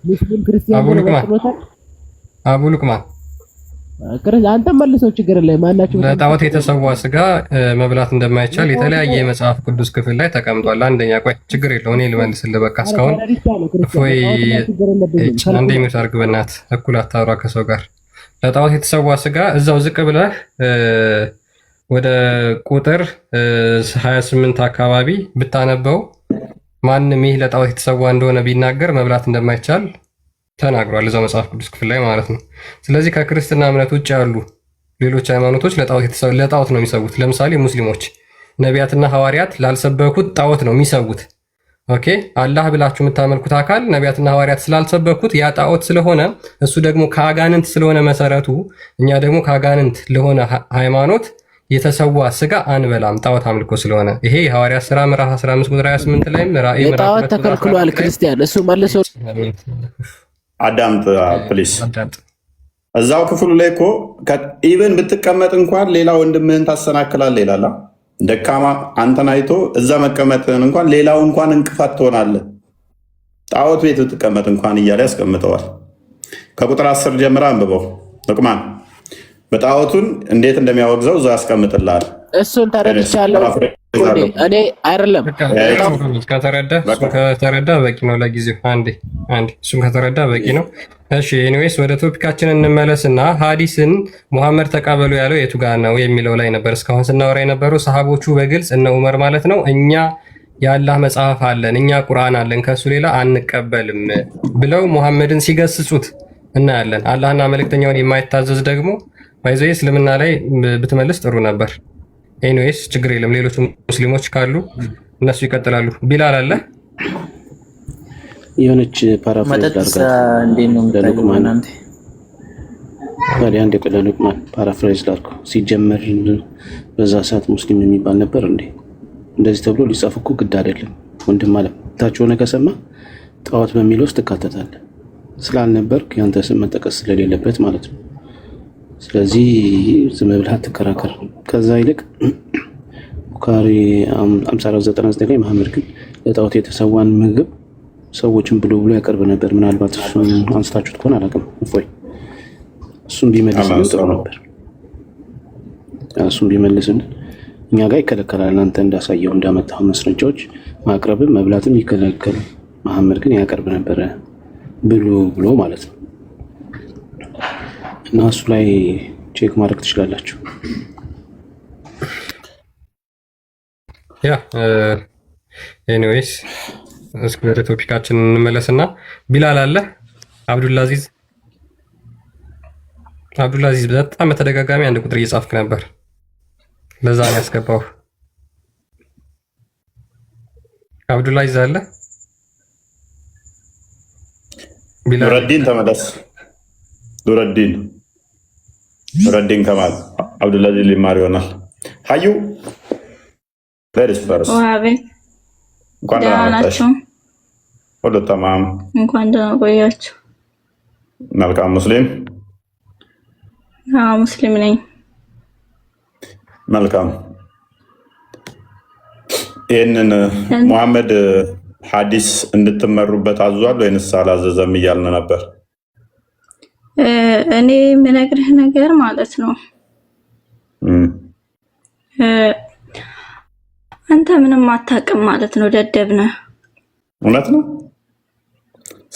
ሙስሊም ክርስቲያን ነው ወጥቶታል። አቡ ሉቅማን አንተ መልሰው ችግር ላይ ማናችሁ ለጣዖት የተሰዋ ስጋ መብላት እንደማይቻል የተለያየ የመጽሐፍ ቅዱስ ክፍል ላይ ተቀምጧል። አንደኛ ቆይ ችግር የለው እኔ ልመልስልህ። በቃ እስካሁን እፎይ አንዴ ሚውት አድርግ በእናትህ፣ እኩል አታውራ ከሰው ጋር። ለጣዖት የተሰዋ ስጋ እዛው ዝቅ ብለህ ወደ ቁጥር 28 አካባቢ ብታነበው ማንም ይህ ለጣዖት የተሰዋ እንደሆነ ቢናገር መብላት እንደማይቻል ተናግሯል፣ እዛው መጽሐፍ ቅዱስ ክፍል ላይ ማለት ነው። ስለዚህ ከክርስትና እምነት ውጭ ያሉ ሌሎች ሃይማኖቶች ለጣዖት ነው የሚሰዉት። ለምሳሌ ሙስሊሞች ነቢያትና ሐዋርያት ላልሰበኩት ጣዖት ነው የሚሰዉት። ኦኬ አላህ ብላችሁ የምታመልኩት አካል ነቢያትና ሐዋርያት ስላልሰበኩት ያ ጣዖት ስለሆነ እሱ ደግሞ ከአጋንንት ስለሆነ መሰረቱ፣ እኛ ደግሞ ከአጋንንት ለሆነ ሃይማኖት የተሰዋ ስጋ አንበላም፣ ጣዖት አምልኮ ስለሆነ። ይሄ የሐዋርያት ሥራ ምዕራፍ 15 ቁጥር 28 ላይም ራእይ ምዕራፍ ጣዖት ተከልክሏል። ክርስቲያን እሱ መልሶ አዳምጥ ፕሊስ። እዛው ክፍሉ ላይ እኮ ኢቨን ብትቀመጥ እንኳን ሌላ ወንድምህን ታሰናክላለህ ይላል። ደካማ አንተን አይቶ እዛ መቀመጥህን እንኳን ሌላው እንኳን እንቅፋት ትሆናለህ። ጣዖት ቤት ብትቀመጥ እንኳን እያለ ያስቀምጠዋል። ከቁጥር 10 ጀምራ አንብበው ሉቅማን። በጣዖቱን እንዴት እንደሚያወግዘው እዛ ያስቀምጥልሃል። እሱን ተረድቻለሁ እኔ አይደለም። ከተረዳ በቂ ነው ለጊዜው። አንዴ እሱን ከተረዳ በቂ ነው። እሺ ኤኒዌይስ ወደ ቶፒካችን እንመለስና ሀዲስን ሙሐመድ ተቀበሉ ያለው የቱ ጋር ነው የሚለው ላይ ነበር እስካሁን ስናወራ የነበረው። ሰሃቦቹ በግልጽ እነ ዑመር ማለት ነው እኛ የአላህ መጽሐፍ አለን፣ እኛ ቁርአን አለን፣ ከሱ ሌላ አንቀበልም ብለው ሙሐመድን ሲገስጹት እናያለን። አላህና መልእክተኛውን የማይታዘዝ ደግሞ ባይዘ እስልምና ላይ ብትመልስ ጥሩ ነበር። ኤኒዌይስ ችግር የለም። ሌሎች ሙስሊሞች ካሉ እነሱ ይቀጥላሉ። ቢላል አለ የሆነች ፓራፍራዝ ታዲያ አንድ የቀላሉ ፓራፍራይዝ ላድርገው። ሲጀመር በዛ ሰዓት ሙስሊም የሚባል ነበር እንዴ? እንደዚህ ተብሎ ሊጻፍ እኮ ግድ አይደለም ወንድም አለ። ታች ሆነ ከሰማ ጣዖት በሚለው ውስጥ ትካተታለህ። ስላልነበርክ ያንተ ስም መጠቀስ ስለሌለበት ማለት ነው። ስለዚህ ዝም ብለህ አትከራከር። ከዛ ይልቅ ቡኻሪ 5499 ላይ መሐመድ ግን ለጣዖት የተሰዋን ምግብ ሰዎችን ብሎ ያቀርብ ነበር። ምናልባት እሱን አንስታችሁት ከሆነ አላውቅም። እፎይ እሱን ቢመልስልን ጥሩ ነበር። እሱን ቢመልስልን እኛ ጋር ይከለከላል። አንተ እንዳሳየው እንዳመጣው መስረጃዎች ማቅረብም መብላትም ይከለከላል። መሐመድ ግን ያቀርብ ነበረ ብሎ ማለት ነው። እና እሱ ላይ ቼክ ማድረግ ትችላላችሁ። ያ ኤኒዌይስ እስኪ ወደ ቶፒካችን እንመለስና ቢላል አለ አብዱልአዚዝ በጣም በተደጋጋሚ አንድ ቁጥር እየጻፍክ ነበር። ለዛ ነው ያስገባው። አብዱልአዚዝ አለ ቢላል ኑረዲን ተመለስ። ኑረዲን ከማል አብዱልአዚዝ ሊማር ይሆናል። ሀዩ ፈርስ እንኳን ደህና ናችሁ። ሁሉ ተማም። እንኳን ደህና ቆያችሁ። መልካም ሙስሊም? አዎ ሙስሊም ነኝ። መልካም። ይህንን ሙሐመድ ሐዲስ እንድትመሩበት አዟል ወይንስ አላዘዘም እያልን ነበር። እኔ የምነግርህ ነገር ማለት ነው አንተ ምንም አታውቅም ማለት ነው። ደደብ ነህ። እውነት ነው።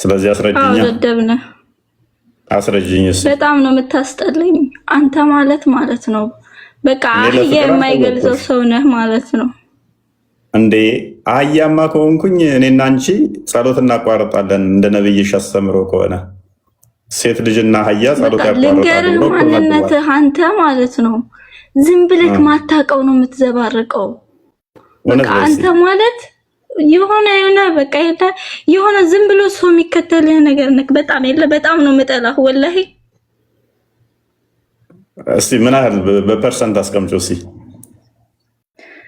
ስለዚህ አስረጅኛ። አዎ ደደብ ነህ። አስረጅኝስ። በጣም ነው የምታስጠለኝ አንተ ማለት ነው። በቃ አህያ የማይገልጸው ሰው ነህ ማለት ነው። እንዴ አህያማ ከሆንኩኝ እኔና አንቺ ጸሎት እናቋርጣለን። እንደ ነብይሽ አስተምሮ ከሆነ ሴት ልጅና አህያ ጸሎት ያቋርጣሉ። ልንገርህ ማንነትህ አንተ ማለት ነው። ዝም ብለህ ማታውቀው ነው የምትዘባርቀው። በቃ አንተ ማለት የሆነ ዝም ብሎ ሰው የሚከተልህ ነገር ነክ በጣም ነው የምጠላህ ወላሂ። እስቲ ምን ያህል በፐርሰንት አስቀምጪው እስቲ።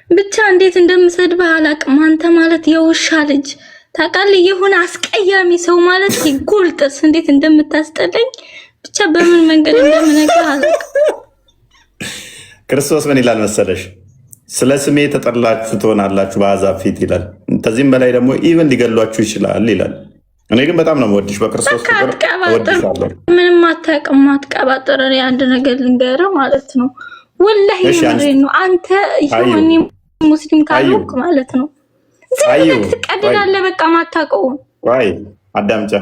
ብቻ እንዴት እንደምሰድብህ አላውቅም። አንተ ማለት የውሻ ልጅ ታውቃለህ። የሆነ አስቀያሚ ሰው ማለት ይጎልጥስ እንዴት እንደምታስጠለኝ ብቻ በምን መንገድ እንደምነግርህ አላውቅም። ክርስቶስ ምን ይላል መሰለሽ? ስለ ስሜ ተጠላችሁ ትሆናላችሁ በአሕዛብ ፊት ይላል። ከዚህም በላይ ደግሞ ኢቭን ሊገሏችሁ ይችላል ይላል። እኔ ግን በጣም ነው የምወድሽ፣ በክርስቶስ ፍቅር እወድሻለሁ። ምንም አታውቅም፣ አትቀባጥር። እኔ አንድ ነገር ልንገርህ ማለት ነው ወላሂ ምንድን ነው አንተ ይሁን ሙስሊም ካልሆንክ ማለት ነው ዝም ብለህ ትቀድዳለህ። በቃ ማታውቀው ወይ አዳምጫ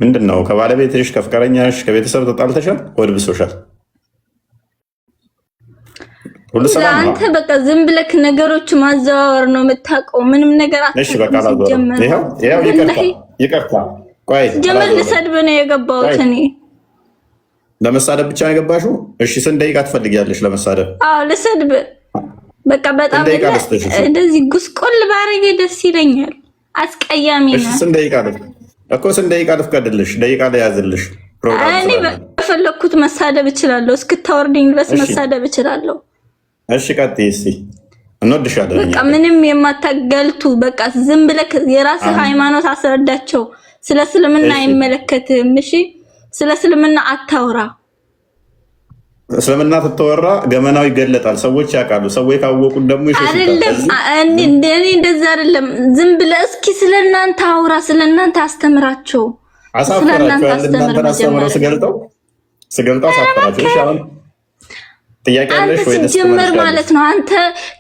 ምንድን ነው ከባለቤትሽ ከፍቅረኛሽ ከቤተሰብ ተጣልተሻል? ወድ ብሶሻል? ሁሉ ሰላም ነው? አንተ በቃ ዝም ብለህ ነገሮች ማዘዋወር ነው የምታውቀው። ምንም ነገር አትችልም። እሺ በቃ አላዘዋወርም። ይኸው ይቅርታ። ቆይ ጀመር ልሰድብ ነው የገባሁት እኔ። ለመሳደብ ብቻ ነው የገባሽው? እሺ ስንት ደቂቃ ትፈልጊያለሽ ለመሳደብ? አዎ ልሰድብ። በቃ በጣም እንደዚህ ጉስቆል ባረገ ደስ ይለኛል። አስቀያሚ ነው። እሺ ስንት ደቂቃ እኮ ስንት ደቂቃ ልፍቀድልሽ? ደቂቃ ለያዝልሽ ፕሮግራም። እኔ በፈለኩት መሳደብ እችላለሁ። እስክታወርድኝ ድረስ መሳደብ እችላለሁ። እሺ ቀጥይ እስቲ፣ እንወድሻለን። በቃ ምንም የማታገልቱ በቃ ዝም ብለህ የራስህ ሃይማኖት አስረዳቸው። ስለ እስልምና አይመለከትም። እሺ ስለ እስልምና አታውራ። እስልምና ተተወራ ገመናው ይገለጣል። ሰዎች ያውቃሉ። ሰዎች ካወቁት ደግሞ አይደለም። እኔ እንደዛ አይደለም። ዝም ብለህ እስኪ ስለናንተ አውራ፣ ስለናንተ አስተምራቸው። ስለናንተ አስተምራቸው። ስገልጠው አሳፈራቸው። እሺ አሁን ጥያቄ አለሽ ወይ? ሲጀመር ማለት ነው አንተ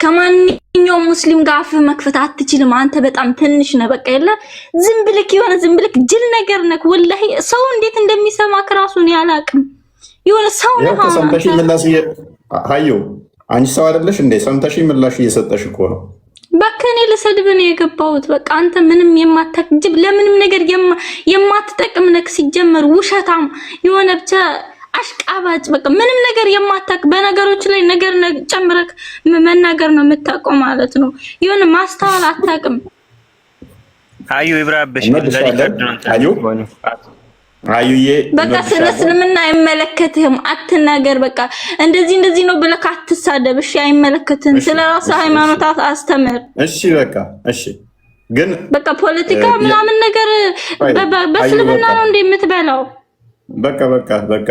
ከማንኛውም ሙስሊም ጋር አፍ መክፈት አትችልም። አንተ በጣም ትንሽ ነህ። በቃ ዝም ብለክ ጅል ነገር ነህ ወላሂ። ሰው እንዴት እንደሚሰማክ ራሱን ያላቅም የሆነ ሰው ነው። ሰምተሽ ምላሽ ሀዩ አንቺ ሰው አይደለሽ እንዴ? ሰምተሽ ምላሽ እየሰጠሽ እኮ ነው። በቃ እኔ ልሰድብ ነው የገባሁት። በቃ አንተ ምንም የማታጅብ ለምንም ነገር የማትጠቅም ነክ ሲጀመር ውሸታም የሆነ ብቻ አሽቃባጭ በቃ ምንም ነገር የማታውቅ በነገሮች ላይ ነገር ጨምረክ መናገር ነው የምታውቀው ማለት ነው። የሆነ ማስተዋል አታውቅም። አዩ ይብራብሽ አዩዬ በቃ ስለ እስልምና አይመለከትህም፣ አትናገር። በቃ እንደዚህ ነው ብለህ አትሳደብ። እሺ አይመለከትህም። ስለ ራስህ ሃይማኖት አስተምር። እሺ በቃ እሺ። ግን በቃ ፖለቲካ ምናምን ነገር በእስልምና ነው እንደ የምትበላው። በቃ